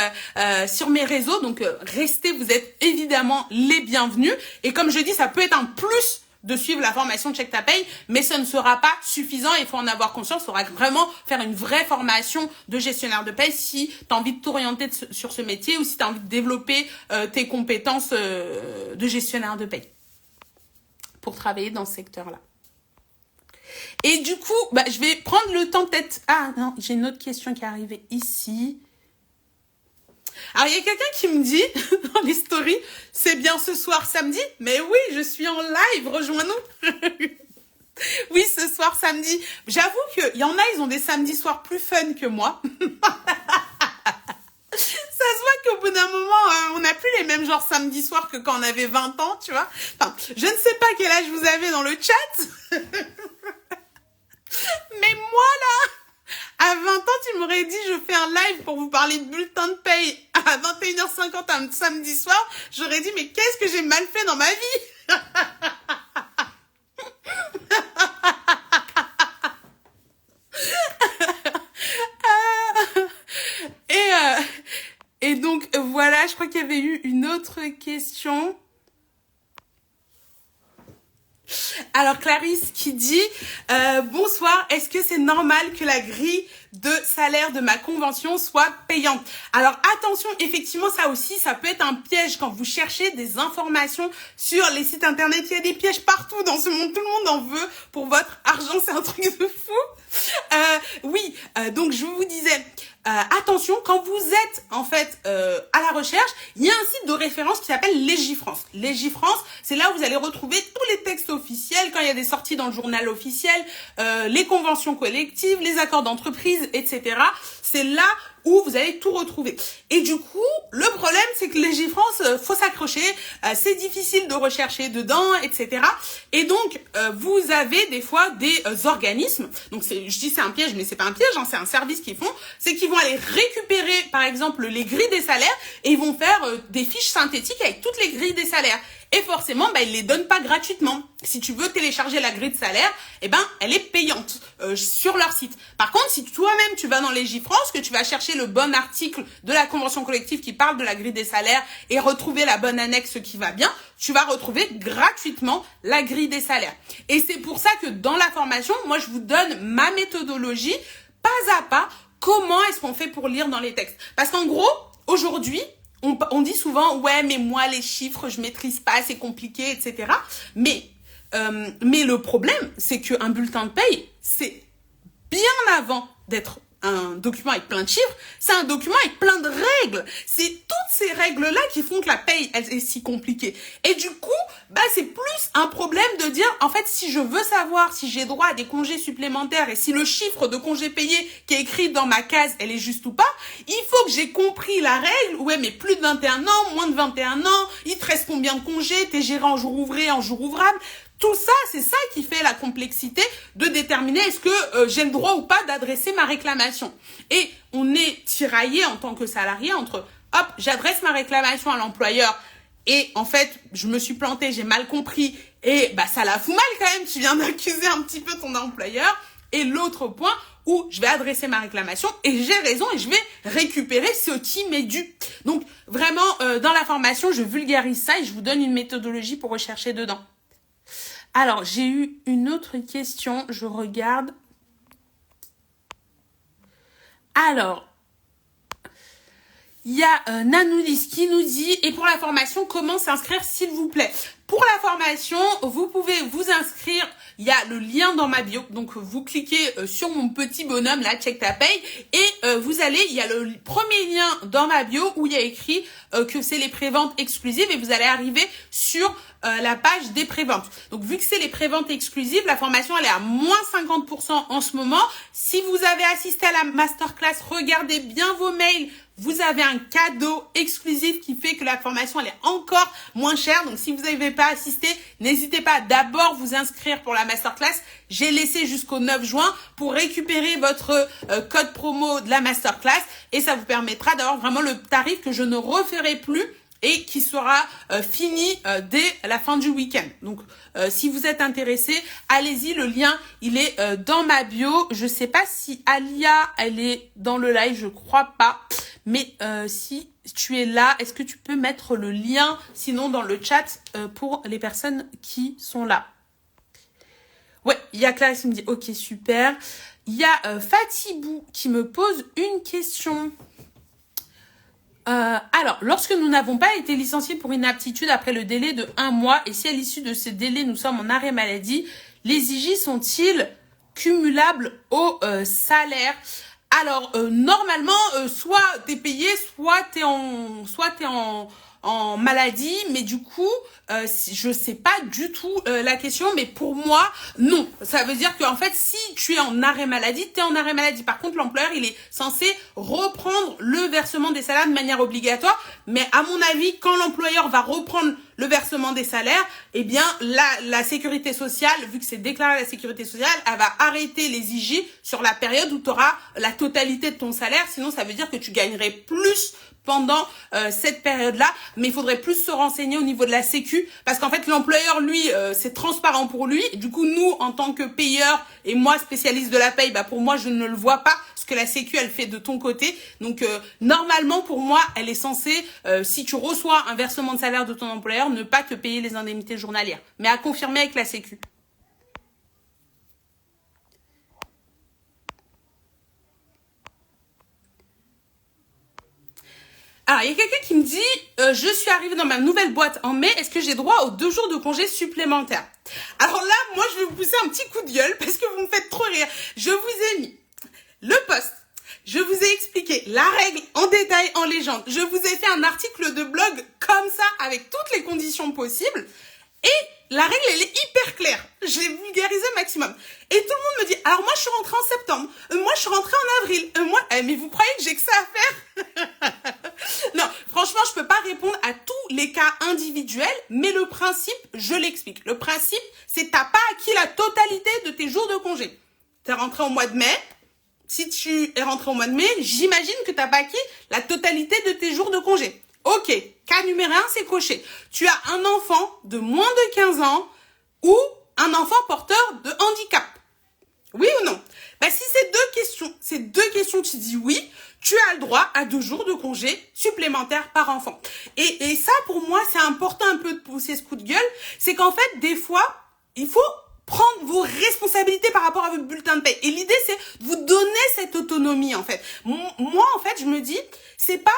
Speaker 1: sur mes réseaux. Donc restez, vous êtes évidemment les bienvenus. Et comme je dis, ça peut être un plus de suivre la formation Check Ta Paye, mais ce ne sera pas suffisant, il faut en avoir conscience, il faudra vraiment faire une vraie formation de gestionnaire de paye si tu as envie de t'orienter sur ce métier ou si tu as envie de développer tes compétences de gestionnaire de paye pour travailler dans ce secteur-là. Et du coup, bah, je vais prendre le temps peut-être... Ah non, j'ai une autre question qui est arrivée ici. Alors, il y a quelqu'un qui me dit dans les stories, c'est bien ce soir samedi? Mais oui, je suis en live, rejoins-nous. Oui, ce soir samedi. J'avoue qu'il y en a, ils ont des samedis soirs plus fun que moi. Ça se voit qu'au bout d'un moment, on n'a plus les mêmes genres samedi soir que quand on avait 20 ans, tu vois. Enfin, je ne sais pas quel âge vous avez dans le chat. Mais moi, là... À 20 ans, tu m'aurais dit, je fais un live pour vous parler de bulletin de paye à 21h50 un samedi soir. J'aurais dit, mais qu'est-ce que j'ai mal fait dans ma vie? je crois qu'il y avait eu une autre question. Alors Clarisse qui dit bonsoir, est-ce que c'est normal que la grille de salaire de ma convention soit payante? Alors attention, effectivement ça aussi ça peut être un piège quand vous cherchez des informations sur les sites internet. Il y a des pièges partout dans ce monde, tout le monde en veut pour votre argent, c'est un truc de fou. Donc je vous disais attention, quand vous êtes en fait à la recherche, il y a un site de référence qui s'appelle Légifrance. Légifrance, c'est là où vous allez retrouver tous les textes officiels, quand il y a des sorties dans le journal officiel, les conventions collectives, les accords d'entreprise, etc. C'est là où vous allez tout retrouver. Et du coup, le problème, c'est que Légifrance, faut s'accrocher, c'est difficile de rechercher dedans, etc. Et donc, vous avez des fois des organismes, donc je dis c'est un piège, mais c'est pas un piège, hein, c'est un service qu'ils font, c'est qu'ils vont aller récupérer, par exemple, les grilles des salaires, et ils vont faire des fiches synthétiques avec toutes les grilles des salaires. Et forcément, ils les donnent pas gratuitement. Si tu veux télécharger la grille de salaire, elle est payante sur leur site. Par contre, si toi-même tu vas dans Légifrance, que tu vas chercher le bon article de la convention collective qui parle de la grille des salaires et retrouver la bonne annexe qui va bien, tu vas retrouver gratuitement la grille des salaires. Et c'est pour ça que dans la formation, moi je vous donne ma méthodologie, pas à pas, comment est-ce qu'on fait pour lire dans les textes. Parce qu'en gros, aujourd'hui, on dit souvent, ouais, mais moi, les chiffres, je maîtrise pas, c'est compliqué, etc. Mais le problème, c'est qu'un bulletin de paye, c'est bien avant d'être un document avec plein de chiffres, c'est un document avec plein de règles. C'est toutes ces règles-là qui font que la paye, elle est si compliquée. Et du coup, c'est plus un problème de dire, en fait, si je veux savoir si j'ai droit à des congés supplémentaires et si le chiffre de congés payés qui est écrit dans ma case, elle est juste ou pas, il faut que j'ai compris la règle. Ouais, mais plus de 21 ans, moins de 21 ans, il te reste combien de congés, t'es géré en jour ouvré, en jour ouvrable. Tout ça, c'est ça qui fait la complexité de déterminer est-ce que j'ai le droit ou pas d'adresser ma réclamation. Et on est tiraillé en tant que salarié entre, hop, j'adresse ma réclamation à l'employeur et en fait, je me suis plantée, j'ai mal compris et ça la fout mal quand même, tu viens d'accuser un petit peu ton employeur. Et l'autre point où je vais adresser ma réclamation et j'ai raison et je vais récupérer ce qui m'est dû. Donc vraiment, dans la formation, je vulgarise ça et je vous donne une méthodologie pour rechercher dedans. Alors, j'ai eu une autre question, je regarde. Alors, il y a Nanoulis qui nous dit, et pour la formation, comment s'inscrire s'il vous plaît? Pour la formation, vous pouvez vous inscrire, il y a le lien dans ma bio, donc vous cliquez sur mon petit bonhomme là, check ta paye, et vous allez, il y a le premier lien dans ma bio où il y a écrit que c'est les préventes exclusives et vous allez arriver sur la page des préventes. Donc vu que c'est les préventes exclusives, la formation elle est à moins 50% en ce moment. Si vous avez assisté à la masterclass, regardez bien vos mails. Vous avez un cadeau exclusif qui fait que la formation elle est encore moins chère. Donc si vous n'avez pas assisté, n'hésitez pas à d'abord vous inscrire pour la masterclass. J'ai laissé jusqu'au 9 juin pour récupérer votre code promo de la masterclass et ça vous permettra d'avoir vraiment le tarif que je ne referai plus et qui sera fini dès la fin du week-end. Donc, si vous êtes intéressé, allez-y, le lien, il est dans ma bio. Je sais pas si Alia, elle est dans le live, je crois pas. Mais si tu es là, est-ce que tu peux mettre le lien, sinon dans le chat, pour les personnes qui sont là? Ouais, il y a Clarisse qui me dit, ok, super. Il y a Fatibou qui me pose une question. Alors, lorsque nous n'avons pas été licenciés pour inaptitude après le délai de 1 mois et si à l'issue de ce délai nous sommes en arrêt maladie, les IJ sont-ils cumulables au salaire? Alors, normalement, soit t'es payé, soit t'es en maladie, mais du coup, je sais pas du tout la question, mais pour moi, non. Ça veut dire qu'en fait, si tu es en arrêt maladie, t'es en arrêt maladie. Par contre, l'employeur, il est censé reprendre le versement des salaires de manière obligatoire, mais à mon avis, quand l'employeur va reprendre le versement des salaires, eh bien, la sécurité sociale, vu que c'est déclaré à la sécurité sociale, elle va arrêter les IJ sur la période où tu auras la totalité de ton salaire. Sinon, ça veut dire que tu gagnerais plus pendant cette période-là, mais il faudrait plus se renseigner au niveau de la sécu, parce qu'en fait l'employeur lui c'est transparent pour lui, et du coup nous en tant que payeur et moi spécialiste de la paye, pour moi je ne le vois pas, parce que la Sécu, elle fait de ton côté. Donc, normalement, pour moi, elle est censée, si tu reçois un versement de salaire de ton employeur, ne pas te payer les indemnités journalières. Mais à confirmer avec la Sécu. Alors, il y a quelqu'un qui me dit, je suis arrivée dans ma nouvelle boîte en mai, est-ce que j'ai droit aux 2 jours de congé supplémentaires? Alors là, moi, je vais vous pousser un petit coup de gueule parce que vous me faites trop rire. Je vous ai mis le post. Je vous ai expliqué la règle en détail, en légende. Je vous ai fait un article de blog comme ça, avec toutes les conditions possibles. Et la règle, elle est hyper claire. Je l'ai vulgarisée maximum. Et tout le monde me dit, alors moi, je suis rentrée en septembre. Moi, je suis rentrée en avril. Mais vous croyez que j'ai que ça à faire? Non, franchement, je peux pas répondre à tous les cas individuels, mais le principe, je l'explique. Le principe, c'est que t'as pas acquis la totalité de tes jours de congé. T'es rentré au mois de mai. Si tu es rentré au mois de mai, j'imagine que t'as pas acquis la totalité de tes jours de congé. Ok, cas numéro 1, c'est coché. Tu as un enfant de moins de 15 ans ou un enfant porteur de handicap. Oui ou non? Si ces deux questions, tu dis oui, tu as le droit à 2 jours de congé supplémentaires par enfant. Et ça, pour moi, c'est important un peu de pousser ce coup de gueule. C'est qu'en fait, des fois, il faut prendre vos responsabilités par rapport à votre bulletin de paie. Et l'idée, c'est de vous donner cette autonomie, en fait. Moi, en fait, je me dis, c'est pas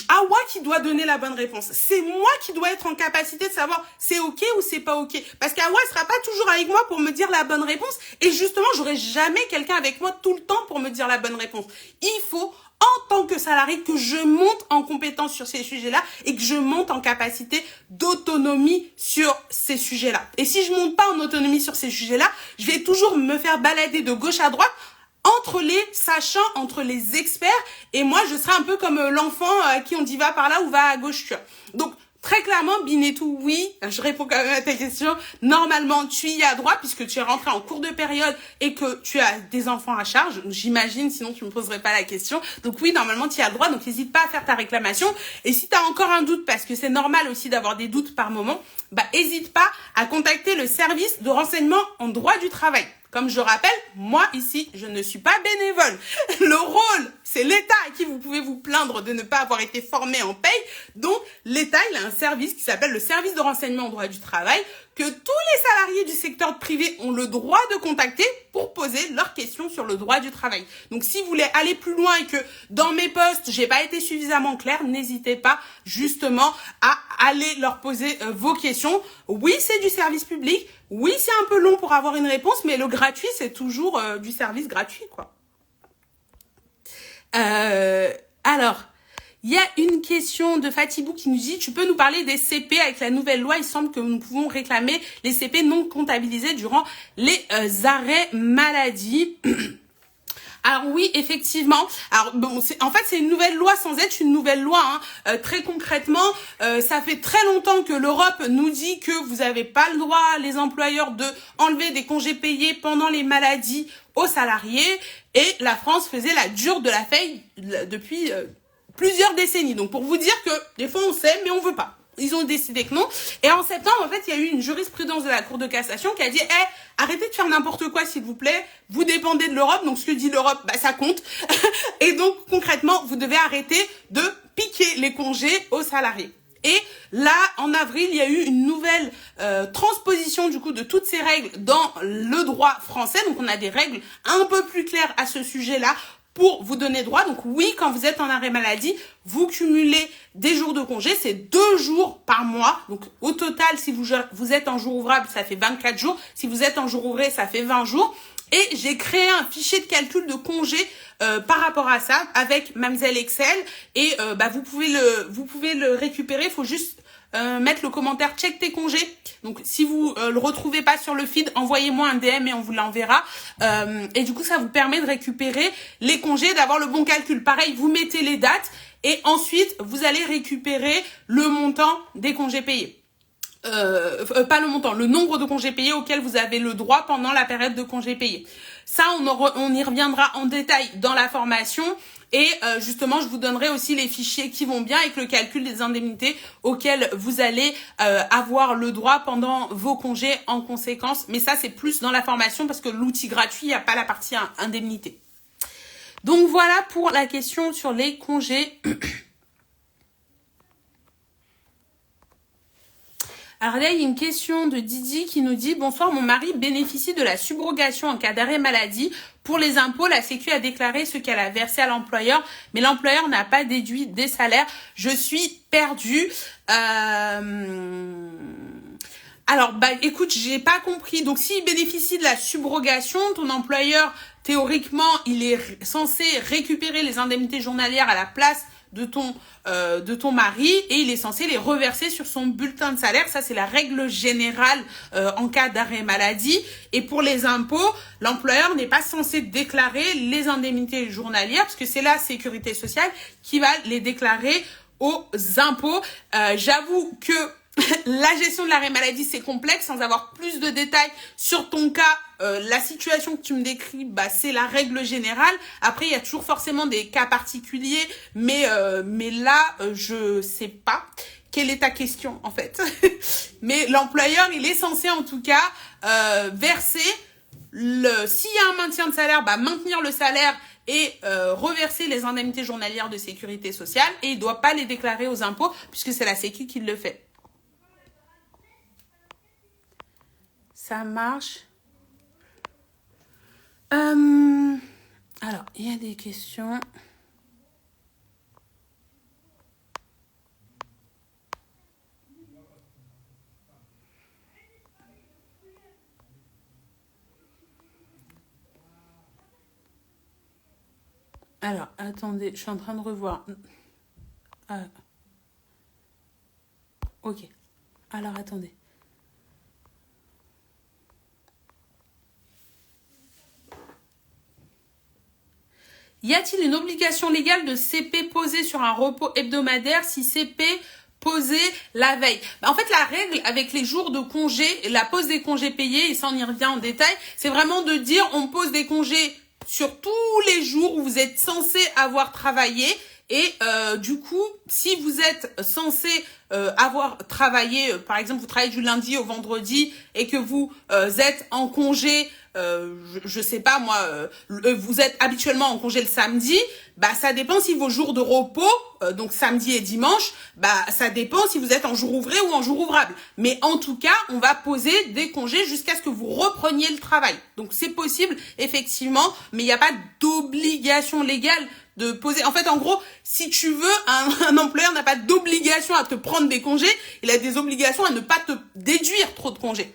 Speaker 1: Awa qui doit donner la bonne réponse. C'est moi qui dois être en capacité de savoir c'est ok ou c'est pas ok. Parce qu'Awa ne sera pas toujours avec moi pour me dire la bonne réponse. Et justement, j'aurai jamais quelqu'un avec moi tout le temps pour me dire la bonne réponse. Il faut, en tant que salarié, que je monte en compétence sur ces sujets-là et que je monte en capacité d'autonomie sur ces sujets-là. Et si je monte pas en autonomie sur ces sujets-là, je vais toujours me faire balader de gauche à droite entre les sachants, entre les experts, et moi je serai un peu comme l'enfant à qui on dit va par là ou va à gauche, tu vois. Donc très clairement, Binetou, oui, je réponds quand même à ta question. Normalement, tu y as droit puisque tu es rentré en cours de période et que tu as des enfants à charge. J'imagine, sinon tu me poserais pas la question. Donc oui, normalement, tu y as droit. Donc n'hésite pas à faire ta réclamation. Et si tu as encore un doute, parce que c'est normal aussi d'avoir des doutes par moment, hésite pas à contacter le service de renseignement en droit du travail. Comme je rappelle, moi ici, je ne suis pas bénévole. Le rôle, c'est l'État à qui vous pouvez vous plaindre de ne pas avoir été formé en paye. Donc, l'État, il a un service qui s'appelle le service de renseignement en droit du travail que tous les salariés du secteur privé ont le droit de contacter pour poser leurs questions sur le droit du travail. Donc, si vous voulez aller plus loin et que dans mes posts, j'ai pas été suffisamment claire, n'hésitez pas justement à aller leur poser vos questions. Oui, c'est du service public. Oui, c'est un peu long pour avoir une réponse, mais le gratuit, c'est toujours du service gratuit, quoi. Alors, il y a une question de Fatibou qui nous dit, tu peux nous parler des CP avec la nouvelle loi? Il semble que nous pouvons réclamer les CP non comptabilisés durant les arrêts maladie. Alors oui, effectivement. Alors bon, en fait, c'est une nouvelle loi sans être une nouvelle loi. Très concrètement, ça fait très longtemps que l'Europe nous dit que vous n'avez pas le droit, les employeurs, de enlever des congés payés pendant les maladies aux salariés. Et la France faisait la dure de la faille depuis plusieurs décennies. Donc pour vous dire que des fois on sait, mais on veut pas. Ils ont décidé que non. Et en septembre, en fait, il y a eu une jurisprudence de la Cour de cassation qui a dit arrêtez de faire n'importe quoi, s'il vous plaît. Vous dépendez de l'Europe. Donc, ce que dit l'Europe, ça compte. Et donc, concrètement, vous devez arrêter de piquer les congés aux salariés. Et là, en avril, il y a eu une nouvelle transposition du coup de toutes ces règles dans le droit français. Donc, on a des règles un peu plus claires à ce sujet-là pour vous donner droit. Donc oui, quand vous êtes en arrêt maladie, vous cumulez des jours de congé, c'est 2 jours par mois. Donc au total, si vous êtes en jour ouvrable, ça fait 24 jours. Si vous êtes en jour ouvré, ça fait 20 jours. Et j'ai créé un fichier de calcul de congé par rapport à ça avec Mamzelle Excel. Et vous pouvez le récupérer. Il faut juste mettre le commentaire check tes congés. Donc si vous le retrouvez pas sur le feed, envoyez-moi un DM et on vous l'enverra. Et du coup ça vous permet de récupérer les congés, d'avoir le bon calcul. Pareil, vous mettez les dates et ensuite vous allez récupérer le montant des congés payés. Pas le montant, le nombre de congés payés auxquels vous avez le droit pendant la période de congés payés. Ça, on y reviendra en détail dans la formation. Et justement, je vous donnerai aussi les fichiers qui vont bien avec le calcul des indemnités auxquelles vous allez avoir le droit pendant vos congés en conséquence. Mais ça, c'est plus dans la formation parce que l'outil gratuit, il n'y a pas la partie indemnité. Donc voilà pour la question sur les congés. Alors là, il y a une question de Didi qui nous dit « Bonsoir, mon mari bénéficie de la subrogation en cas d'arrêt maladie. Pour les impôts, la Sécu a déclaré ce qu'elle a versé à l'employeur, mais l'employeur n'a pas déduit des salaires. Je suis perdue. Alors, écoute, j'ai pas compris. Donc, s'il bénéficie de la subrogation, ton employeur, théoriquement, il est censé récupérer les indemnités journalières à la place de ton mari et il est censé les reverser sur son bulletin de salaire. Ça, c'est la règle générale en cas d'arrêt maladie. Et pour les impôts, l'employeur n'est pas censé déclarer les indemnités journalières parce que c'est la sécurité sociale qui va les déclarer aux impôts. J'avoue que la gestion de l'arrêt maladie, c'est complexe. Sans avoir plus de détails sur ton cas, la situation que tu me décris, c'est la règle générale. Après, il y a toujours forcément des cas particuliers, mais là, je sais pas quelle est ta question en fait. Mais l'employeur, il est censé en tout cas verser s'il y a un maintien de salaire, maintenir le salaire et reverser les indemnités journalières de sécurité sociale, et il doit pas les déclarer aux impôts puisque c'est la Sécu qui le fait. Ça marche. Alors, il y a des questions. Alors, attendez, je suis en train de revoir. Ok. Alors, attendez. Y a-t-il une obligation légale de CP posée sur un repos hebdomadaire si CP posé la veille? En fait, la règle avec les jours de congé, la pose des congés payés, et ça on y revient en détail, c'est vraiment de dire on pose des congés sur tous les jours où vous êtes censé avoir travaillé. Et du coup, si vous êtes censé avoir travaillé, par exemple, vous travaillez du lundi au vendredi et que vous êtes en congé, je sais pas moi, vous êtes habituellement en congé le samedi, ça dépend si vos jours de repos, donc samedi et dimanche, ça dépend si vous êtes en jour ouvré ou en jour ouvrable. Mais en tout cas, on va poser des congés jusqu'à ce que vous repreniez le travail. Donc c'est possible, effectivement, mais il n'y a pas d'obligation légale de poser. En fait, en gros, si tu veux, un employeur n'a pas d'obligation à te prendre des congés, il a des obligations à ne pas te déduire trop de congés.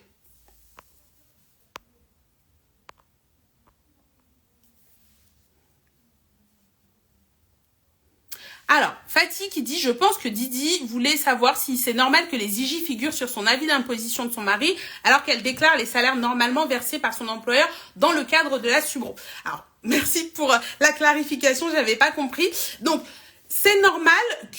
Speaker 1: Alors, Fatih qui dit « Je pense que Didi voulait savoir si c'est normal que les IJ figurent sur son avis d'imposition de son mari alors qu'elle déclare les salaires normalement versés par son employeur dans le cadre de la subro. » Alors, merci pour la clarification, j'avais pas compris. Donc, c'est normal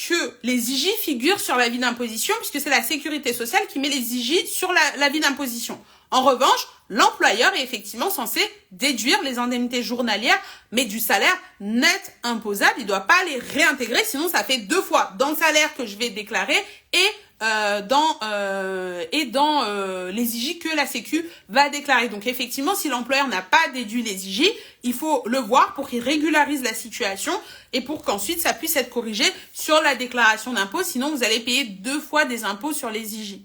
Speaker 1: que les IJ figurent sur l'avis d'imposition puisque c'est la sécurité sociale qui met les IJ sur l'avis d'imposition. En revanche, l'employeur est effectivement censé déduire les indemnités journalières, mais du salaire net imposable. Il ne doit pas les réintégrer, sinon ça fait 2 fois dans le salaire que je vais déclarer et dans les IJ que la Sécu va déclarer. Donc effectivement, si l'employeur n'a pas déduit les IJ, il faut le voir pour qu'il régularise la situation et pour qu'ensuite ça puisse être corrigé sur la déclaration d'impôt. Sinon, vous allez payer 2 fois des impôts sur les IJ.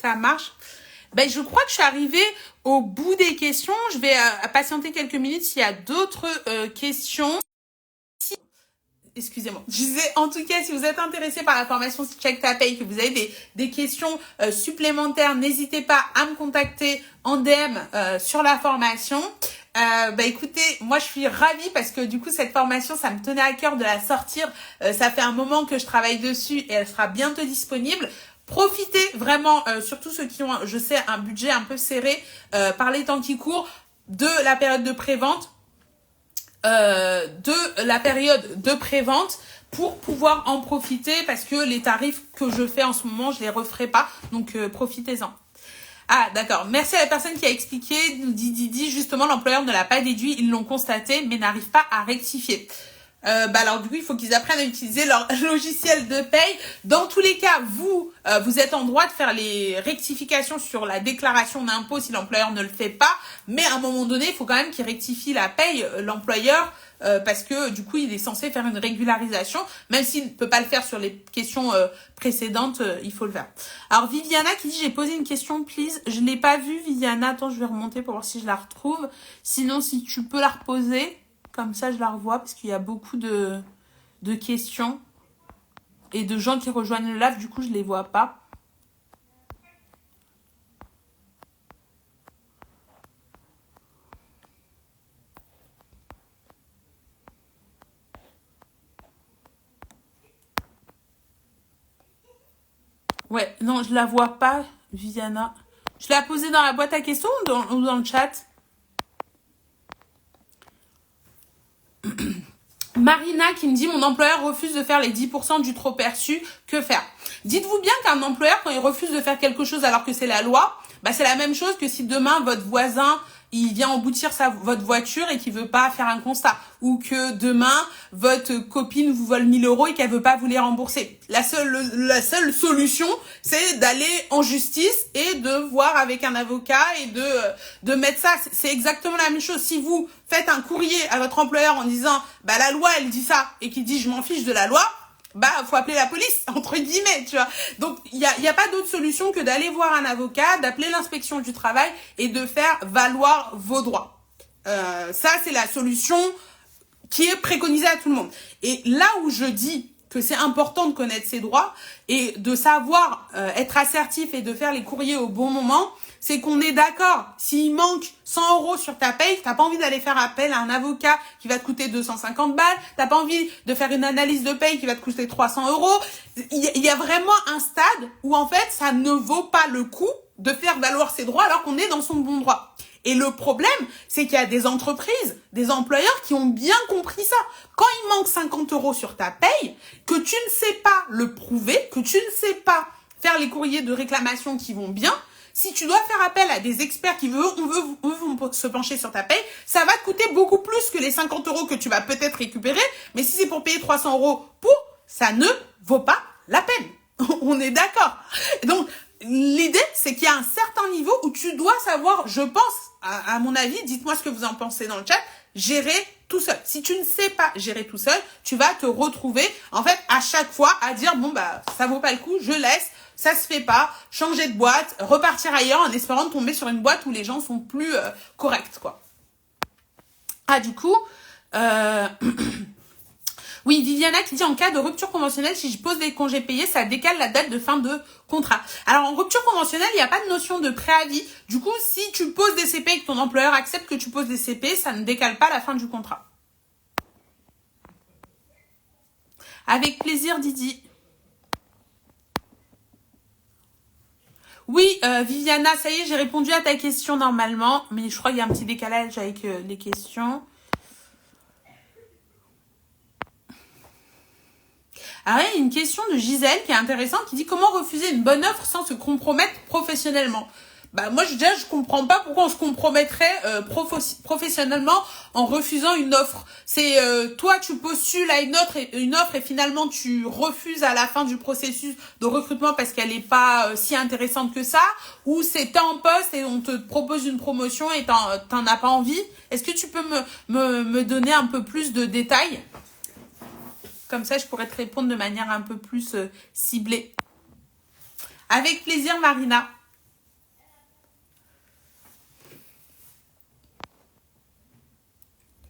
Speaker 1: Ça marche. Je crois que je suis arrivée au bout des questions. Je vais patienter quelques minutes s'il y a d'autres questions. Excusez-moi. Je disais, en tout cas, si vous êtes intéressé par la formation Check Ta Paye, que vous avez des questions supplémentaires, n'hésitez pas à me contacter en DM sur la formation. Écoutez, moi je suis ravie parce que du coup cette formation, ça me tenait à cœur de la sortir. Ça fait un moment que je travaille dessus et elle sera bientôt disponible. Profitez vraiment, surtout ceux qui ont, je sais, un budget un peu serré par les temps qui courent, de la période de prévente, pour pouvoir en profiter parce que les tarifs que je fais en ce moment, je les referai pas. Donc profitez-en. Ah, d'accord. Merci à la personne qui a expliqué, nous dit Didi, justement, l'employeur ne l'a pas déduit, ils l'ont constaté, mais n'arrive pas à rectifier. Alors du coup, il faut qu'ils apprennent à utiliser leur logiciel de paye. Dans tous les cas, vous êtes en droit de faire les rectifications sur la déclaration d'impôt si l'employeur ne le fait pas. Mais à un moment donné, il faut quand même qu'il rectifie la paye, l'employeur, parce que du coup, il est censé faire une régularisation. Même s'il ne peut pas le faire sur les questions précédentes, il faut le faire. Alors Viviana qui dit, j'ai posé une question, please. Je l'ai pas vue, Viviana. Attends, je vais remonter pour voir si je la retrouve. Sinon, si tu peux la reposer. Comme ça, je la revois parce qu'il y a beaucoup de questions et de gens qui rejoignent le live. Du coup, je les vois pas. Ouais, non, je la vois pas, Viviana. Je l'ai posée dans la boîte à questions ou dans le chat? Marina qui me dit, mon employeur refuse de faire les 10% du trop perçu, que faire? Dites-vous bien qu'un employeur, quand il refuse de faire quelque chose alors que c'est la loi, c'est la même chose que si demain votre voisin il vient emboutir votre voiture et qu'il veut pas faire un constat, ou que demain votre copine vous vole 1000 € et qu'elle veut pas vous les rembourser. La seule solution, c'est d'aller en justice et de voir avec un avocat et de mettre ça. C'est exactement la même chose. Si vous faites un courrier à votre employeur en disant la loi elle dit ça et qu'il dit je m'en fiche de la loi, faut appeler la police, entre guillemets, tu vois. Donc, il y a pas d'autre solution que d'aller voir un avocat, d'appeler l'inspection du travail et de faire valoir vos droits. Ça, c'est la solution qui est préconisée à tout le monde. Et là où je dis que c'est important de connaître ses droits et de savoir être assertif et de faire les courriers au bon moment, c'est qu'on est d'accord. S'il manque 100 € sur ta paye, t'as pas envie d'aller faire appel à un avocat qui va te coûter 250 balles, t'as pas envie de faire une analyse de paye qui va te coûter 300 €. Il y a vraiment un stade où en fait, ça ne vaut pas le coup de faire valoir ses droits alors qu'on est dans son bon droit. Et le problème, c'est qu'il y a des entreprises, des employeurs qui ont bien compris ça. Quand il manque 50 € sur ta paye, que tu ne sais pas le prouver, que tu ne sais pas faire les courriers de réclamation qui vont bien, si tu dois faire appel à des experts qui vont se pencher sur ta paye, ça va te coûter beaucoup plus que les 50 € que tu vas peut-être récupérer. Mais si c'est pour payer 300 € ça ne vaut pas la peine. On est d'accord. Donc, l'idée, c'est qu'il y a un certain niveau où tu dois savoir, je pense, à mon avis, dites-moi ce que vous en pensez dans le chat, gérer tout seul. Si tu ne sais pas gérer tout seul, tu vas te retrouver, en fait, à chaque fois à dire, ça vaut pas le coup, je laisse, ça se fait pas, changer de boîte, repartir ailleurs en espérant de tomber sur une boîte où les gens sont plus corrects, quoi. Du coup, oui, Viviana qui dit, en cas de rupture conventionnelle, si je pose des congés payés, ça décale la date de fin de contrat. Alors, en rupture conventionnelle, il n'y a pas de notion de préavis. Du coup, si tu poses des CP et que ton employeur accepte que tu poses des CP, ça ne décale pas la fin du contrat. Avec plaisir, Didi. Oui, Viviana, ça y est, j'ai répondu à ta question normalement, mais je crois qu'il y a un petit décalage avec les questions. Alors, il y a une question de Gisèle qui est intéressante, qui dit comment refuser une bonne offre sans se compromettre professionnellement. Moi, je comprends pas pourquoi on se compromettrait professionnellement en refusant une offre. C'est toi, tu postules à une offre et finalement tu refuses à la fin du processus de recrutement parce qu'elle est pas si intéressante que ça, ou c'est t'es en poste et on te propose une promotion et t'en as pas envie. Est-ce que tu peux me donner un peu plus de détails? Comme ça, je pourrais te répondre de manière un peu plus ciblée. Avec plaisir, Marina.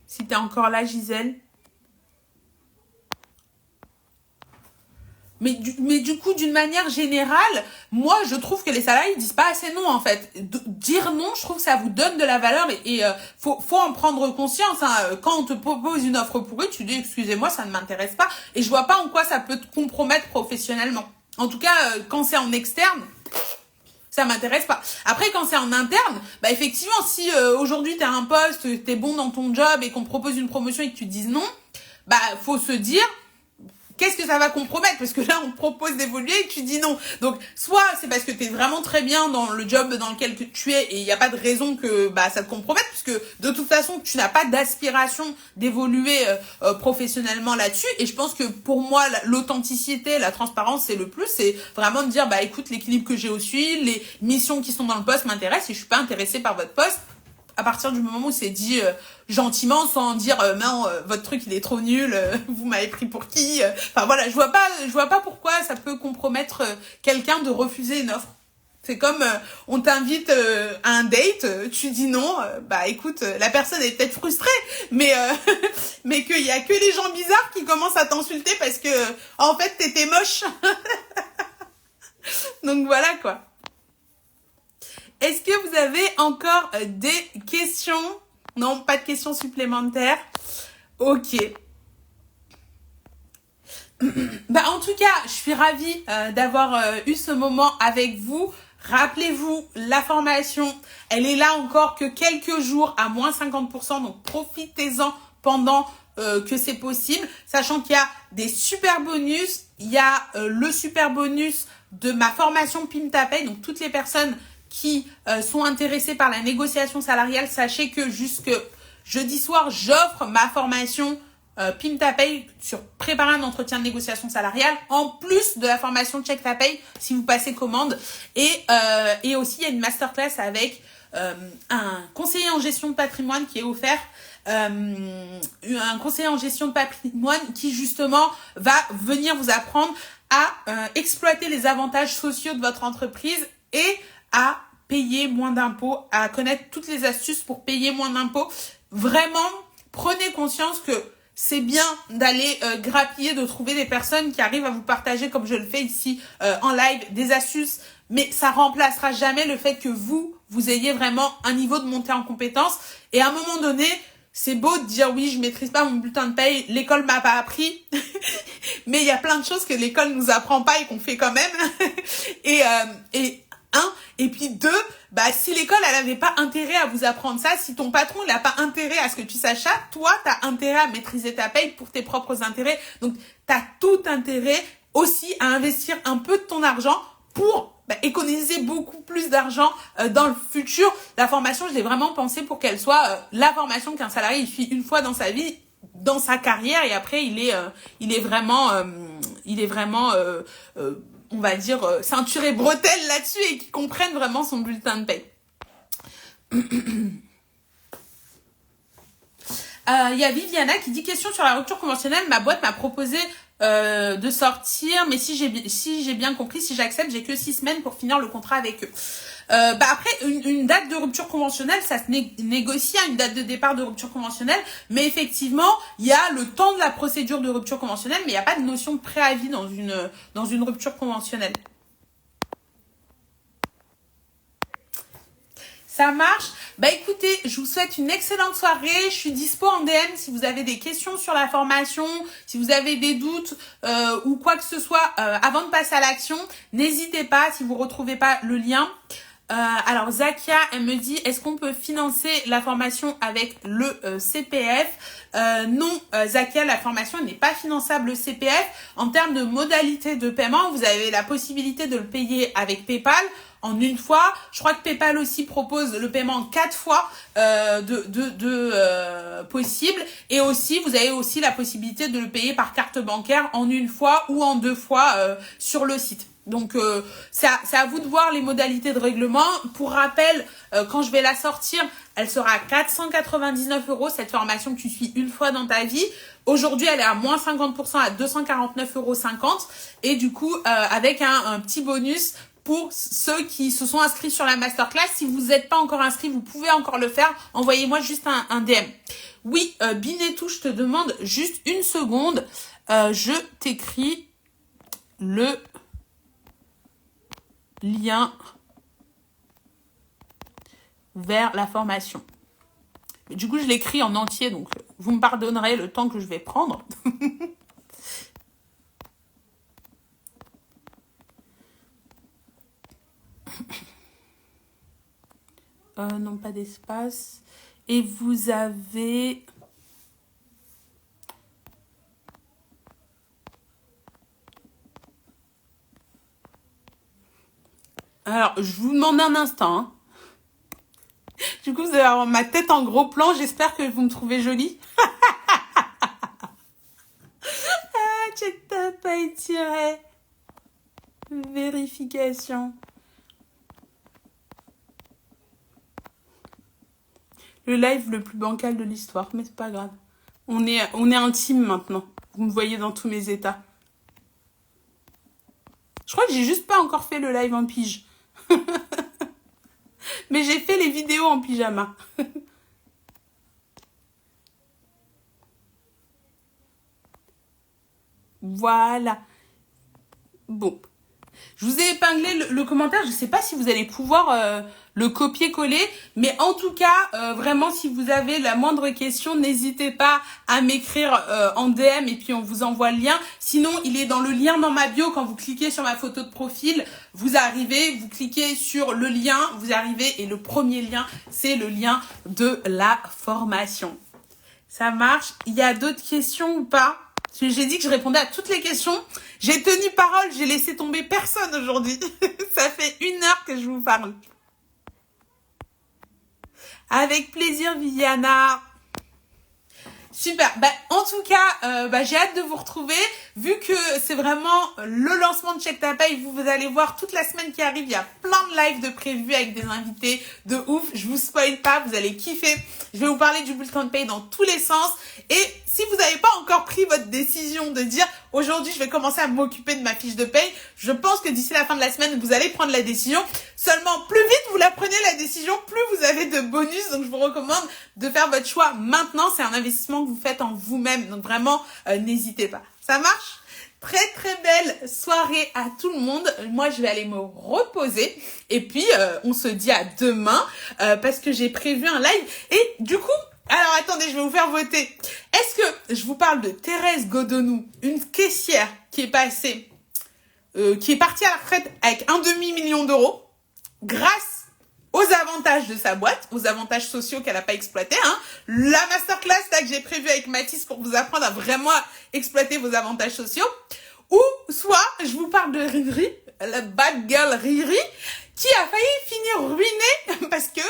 Speaker 1: Si tu es encore là, Gisèle. Mais du coup, d'une manière générale, moi, je trouve que les salariés disent pas assez non, en fait. Dire non, je trouve que ça vous donne de la valeur et faut en prendre conscience. Quand on te propose une offre pourrie, tu dis excusez-moi, ça ne m'intéresse pas. Et je vois pas en quoi ça peut te compromettre professionnellement. En tout cas, quand c'est en externe, ça m'intéresse pas. Après, quand c'est en interne, effectivement, si aujourd'hui t'as un poste, t'es bon dans ton job et qu'on te propose une promotion et que tu te dises non, faut se dire qu'est-ce que ça va compromettre? Parce que là, on te propose d'évoluer et tu dis non. Donc, soit c'est parce que tu es vraiment très bien dans le job dans lequel tu es et il n'y a pas de raison que ça te compromette, puisque de toute façon, tu n'as pas d'aspiration d'évoluer professionnellement là-dessus. Et je pense que pour moi, l'authenticité, la transparence, c'est le plus. C'est vraiment de dire, écoute, l'équilibre que j'ai aussi, les missions qui sont dans le poste m'intéressent et je suis pas intéressée par votre poste. À partir du moment où c'est dit gentiment, sans dire non, votre truc il est trop nul, vous m'avez pris pour qui, enfin voilà, je vois pas pourquoi ça peut compromettre quelqu'un de refuser une offre. C'est comme on t'invite à un date, tu dis non, écoute, la personne est peut-être frustrée, mais mais qu'il y a que les gens bizarres qui commencent à t'insulter parce que en fait t'étais moche. Donc voilà quoi. Est-ce que vous avez encore des questions? Non, pas de questions supplémentaires. Ok. En tout cas, je suis ravie d'avoir eu ce moment avec vous. Rappelez-vous, la formation, elle est là encore que quelques jours à moins 50%. Donc, profitez-en pendant que c'est possible. Sachant qu'il y a des super bonus. Il y a le super bonus de ma formation PIM-Ta-Paye. Donc, toutes les personnes qui sont intéressés par la négociation salariale, sachez que jusque jeudi soir, j'offre ma formation PIM-Ta-Paye sur préparer un entretien de négociation salariale, en plus de la formation Check Ta Paye si vous passez commande. Et aussi, il y a une masterclass avec un conseiller en gestion de patrimoine qui est offert. Un conseiller en gestion de patrimoine qui justement va venir vous apprendre à exploiter les avantages sociaux de votre entreprise et à payer moins d'impôts, à connaître toutes les astuces pour payer moins d'impôts. Vraiment, prenez conscience que c'est bien d'aller grappiller, de trouver des personnes qui arrivent à vous partager, comme je le fais ici en live, des astuces, mais ça remplacera jamais le fait que vous ayez vraiment un niveau de montée en compétences. Et à un moment donné, c'est beau de dire oui, je maîtrise pas mon bulletin de paye, l'école m'a pas appris, mais il y a plein de choses que l'école nous apprend pas et qu'on fait quand même. Et puis deux, si l'école elle avait pas intérêt à vous apprendre ça, si ton patron il a pas intérêt à ce que tu saches ça, toi t'as intérêt à maîtriser ta paye pour tes propres intérêts. Donc t'as tout intérêt aussi à investir un peu de ton argent pour économiser beaucoup plus d'argent dans le futur. La formation, je l'ai vraiment pensé pour qu'elle soit la formation qu'un salarié il fait une fois dans sa vie, dans sa carrière, et après il est vraiment on va dire ceinture et bretelles là-dessus et qui comprennent vraiment son bulletin de paye. Y a Viviana qui dit question sur la rupture conventionnelle. Ma boîte m'a proposé de sortir, mais si j'ai bien compris, si j'accepte, j'ai que 6 semaines pour finir le contrat avec eux. Après, une date de rupture conventionnelle, ça se négocie à une date de départ de rupture conventionnelle, mais effectivement, il y a le temps de la procédure de rupture conventionnelle, mais il n'y a pas de notion de préavis dans une rupture conventionnelle. Ça marche. Écoutez, je vous souhaite une excellente soirée. Je suis dispo en DM si vous avez des questions sur la formation, si vous avez des doutes ou quoi que ce soit avant de passer à l'action. N'hésitez pas si vous ne retrouvez pas le lien. Alors Zakia, elle me dit, est-ce qu'on peut financer la formation avec le CPF? Non, Zakia, la formation n'est pas finançable le CPF. En termes de modalité de paiement, vous avez la possibilité de le payer avec PayPal en une fois. Je crois que PayPal aussi propose le paiement en 4 fois possible. Et aussi, vous avez aussi la possibilité de le payer par carte bancaire en une fois ou en 2 fois sur le site. Donc, c'est à vous de voir les modalités de règlement. Pour rappel, quand je vais la sortir, elle sera à 499 €, cette formation que tu suis une fois dans ta vie. Aujourd'hui, elle est à moins 50% à 249,50 €. Et du coup, avec un petit bonus pour ceux qui se sont inscrits sur la masterclass. Si vous n'êtes pas encore inscrit, vous pouvez encore le faire. Envoyez-moi juste un DM. Oui, Binetou, je te demande juste une seconde. Je t'écris le lien vers la formation. Du coup, je l'écris en entier, donc vous me pardonnerez le temps que je vais prendre. Non, pas d'espace. Et vous avez... Alors, je vous demande un instant. Hein. Du coup, vous allez avoir ma tête en gros plan. J'espère que vous me trouvez jolie. Ah, check t'as pas étiré. Vérification. Le live le plus bancal de l'histoire, mais c'est pas grave. On est intime maintenant. Vous me voyez dans tous mes états. Je crois que j'ai juste pas encore fait le live en pige. Mais j'ai fait les vidéos en pyjama. Voilà. Bon. Je vous ai épinglé le commentaire. Je ne sais pas si vous allez pouvoir le copier-coller. Mais en tout cas, vraiment, si vous avez la moindre question, n'hésitez pas à m'écrire en DM et puis on vous envoie le lien. Sinon, il est dans le lien dans ma bio. Quand vous cliquez sur ma photo de profil, vous arrivez, vous cliquez sur le lien, vous arrivez et le premier lien, c'est le lien de la formation. Ça marche. Il y a d'autres questions ou pas ? Parce que j'ai dit que je répondais à toutes les questions. J'ai tenu parole, j'ai laissé tomber personne aujourd'hui. Ça fait 1 heure que je vous parle. Avec plaisir, Viviana. Super. En tout cas, j'ai hâte de vous retrouver. Vu que c'est vraiment le lancement de Check Ta Paye, vous allez voir toute la semaine qui arrive. Il y a plein de lives de prévus avec des invités de ouf. Je vous spoil pas, vous allez kiffer. Je vais vous parler du bulletin de paye dans tous les sens. Et si vous n'avez pas encore pris votre décision de dire aujourd'hui je vais commencer à m'occuper de ma fiche de paye, je pense que d'ici la fin de la semaine, vous allez prendre la décision. Seulement, plus vite vous la prenez la décision, plus vous avez de bonus. Donc je vous recommande de faire votre choix maintenant. C'est un investissement que vous faites en vous-même. Donc vraiment, n'hésitez pas. Ça marche ? Très très belle soirée à tout le monde. Moi je vais aller me reposer et puis on se dit à demain parce que j'ai prévu un live. Et du coup, alors attendez, je vais vous faire voter. Est-ce que je vous parle de Thérèse Godonou, une caissière qui est passée, qui est partie à la retraite avec 1,5 million d'euros grâce aux avantages de sa boîte, aux avantages sociaux qu'elle n'a pas exploités, hein. La masterclass là, que j'ai prévue avec Mathis pour vous apprendre à vraiment exploiter vos avantages sociaux. Ou soit, je vous parle de Riri, la bad girl Riri, qui a failli finir ruinée parce que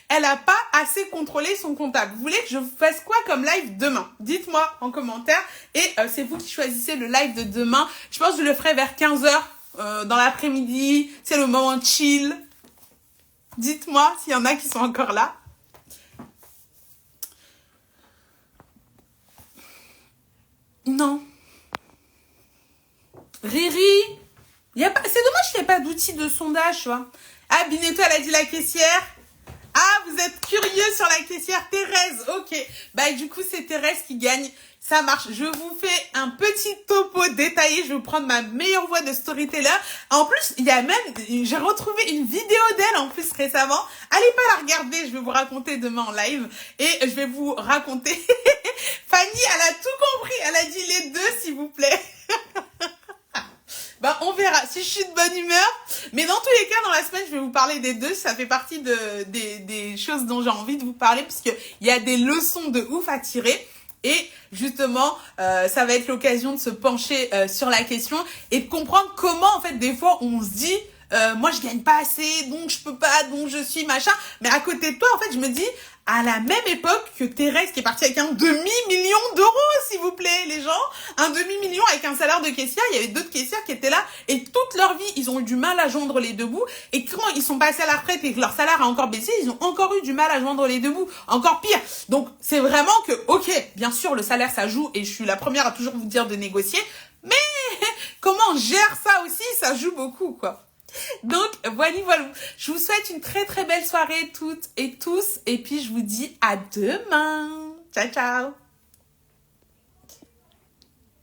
Speaker 1: elle a pas assez contrôlé son comptable. Vous voulez que je fasse quoi comme live demain? Dites-moi en commentaire et c'est vous qui choisissez le live de demain. Je pense que je le ferai vers 15h dans l'après-midi. C'est le moment chill. Dites-moi s'il y en a qui sont encore là. Non. Riri, c'est dommage qu'il n'y ait pas d'outil de sondage, tu vois. Ah, Bineto, elle a dit la caissière. Ah, vous êtes curieux sur la caissière Thérèse. Ok. Du coup, c'est Thérèse qui gagne. Ça marche. Je vous fais un petit topo détaillé. Je vais vous prendre ma meilleure voix de storyteller. En plus, j'ai retrouvé une vidéo d'elle en plus récemment. Allez pas la regarder. Je vais vous raconter demain en live. Et je vais vous raconter. Fanny, elle a tout compris. Elle a dit les deux, s'il vous plaît. On verra si je suis de bonne humeur. Mais dans tous les cas, dans la semaine, je vais vous parler des deux. Ça fait partie des choses dont j'ai envie de vous parler puisqu'il y a des leçons de ouf à tirer. Et justement, ça va être l'occasion de se pencher sur la question et de comprendre comment, en fait, des fois, on se dit moi, je gagne pas assez, donc je peux pas, donc je suis machin. Mais à côté de toi, en fait, je me dis, à la même époque que Thérèse qui est partie avec un demi-million d'euros, s'il vous plaît, les gens. Un demi-million avec un salaire de caissière. Il y avait d'autres caissières qui étaient là et toute leur vie, ils ont eu du mal à joindre les deux bouts. Et quand ils sont passés à la retraite et que leur salaire a encore baissé, ils ont encore eu du mal à joindre les deux bouts. Encore pire. Donc, c'est vraiment que, ok, bien sûr, le salaire, ça joue et je suis la première à toujours vous dire de négocier. Mais comment on gère ça aussi, ça joue beaucoup, quoi. Donc, voilà. Je vous souhaite une très très belle soirée toutes et tous. Et puis, je vous dis à demain. Ciao, ciao.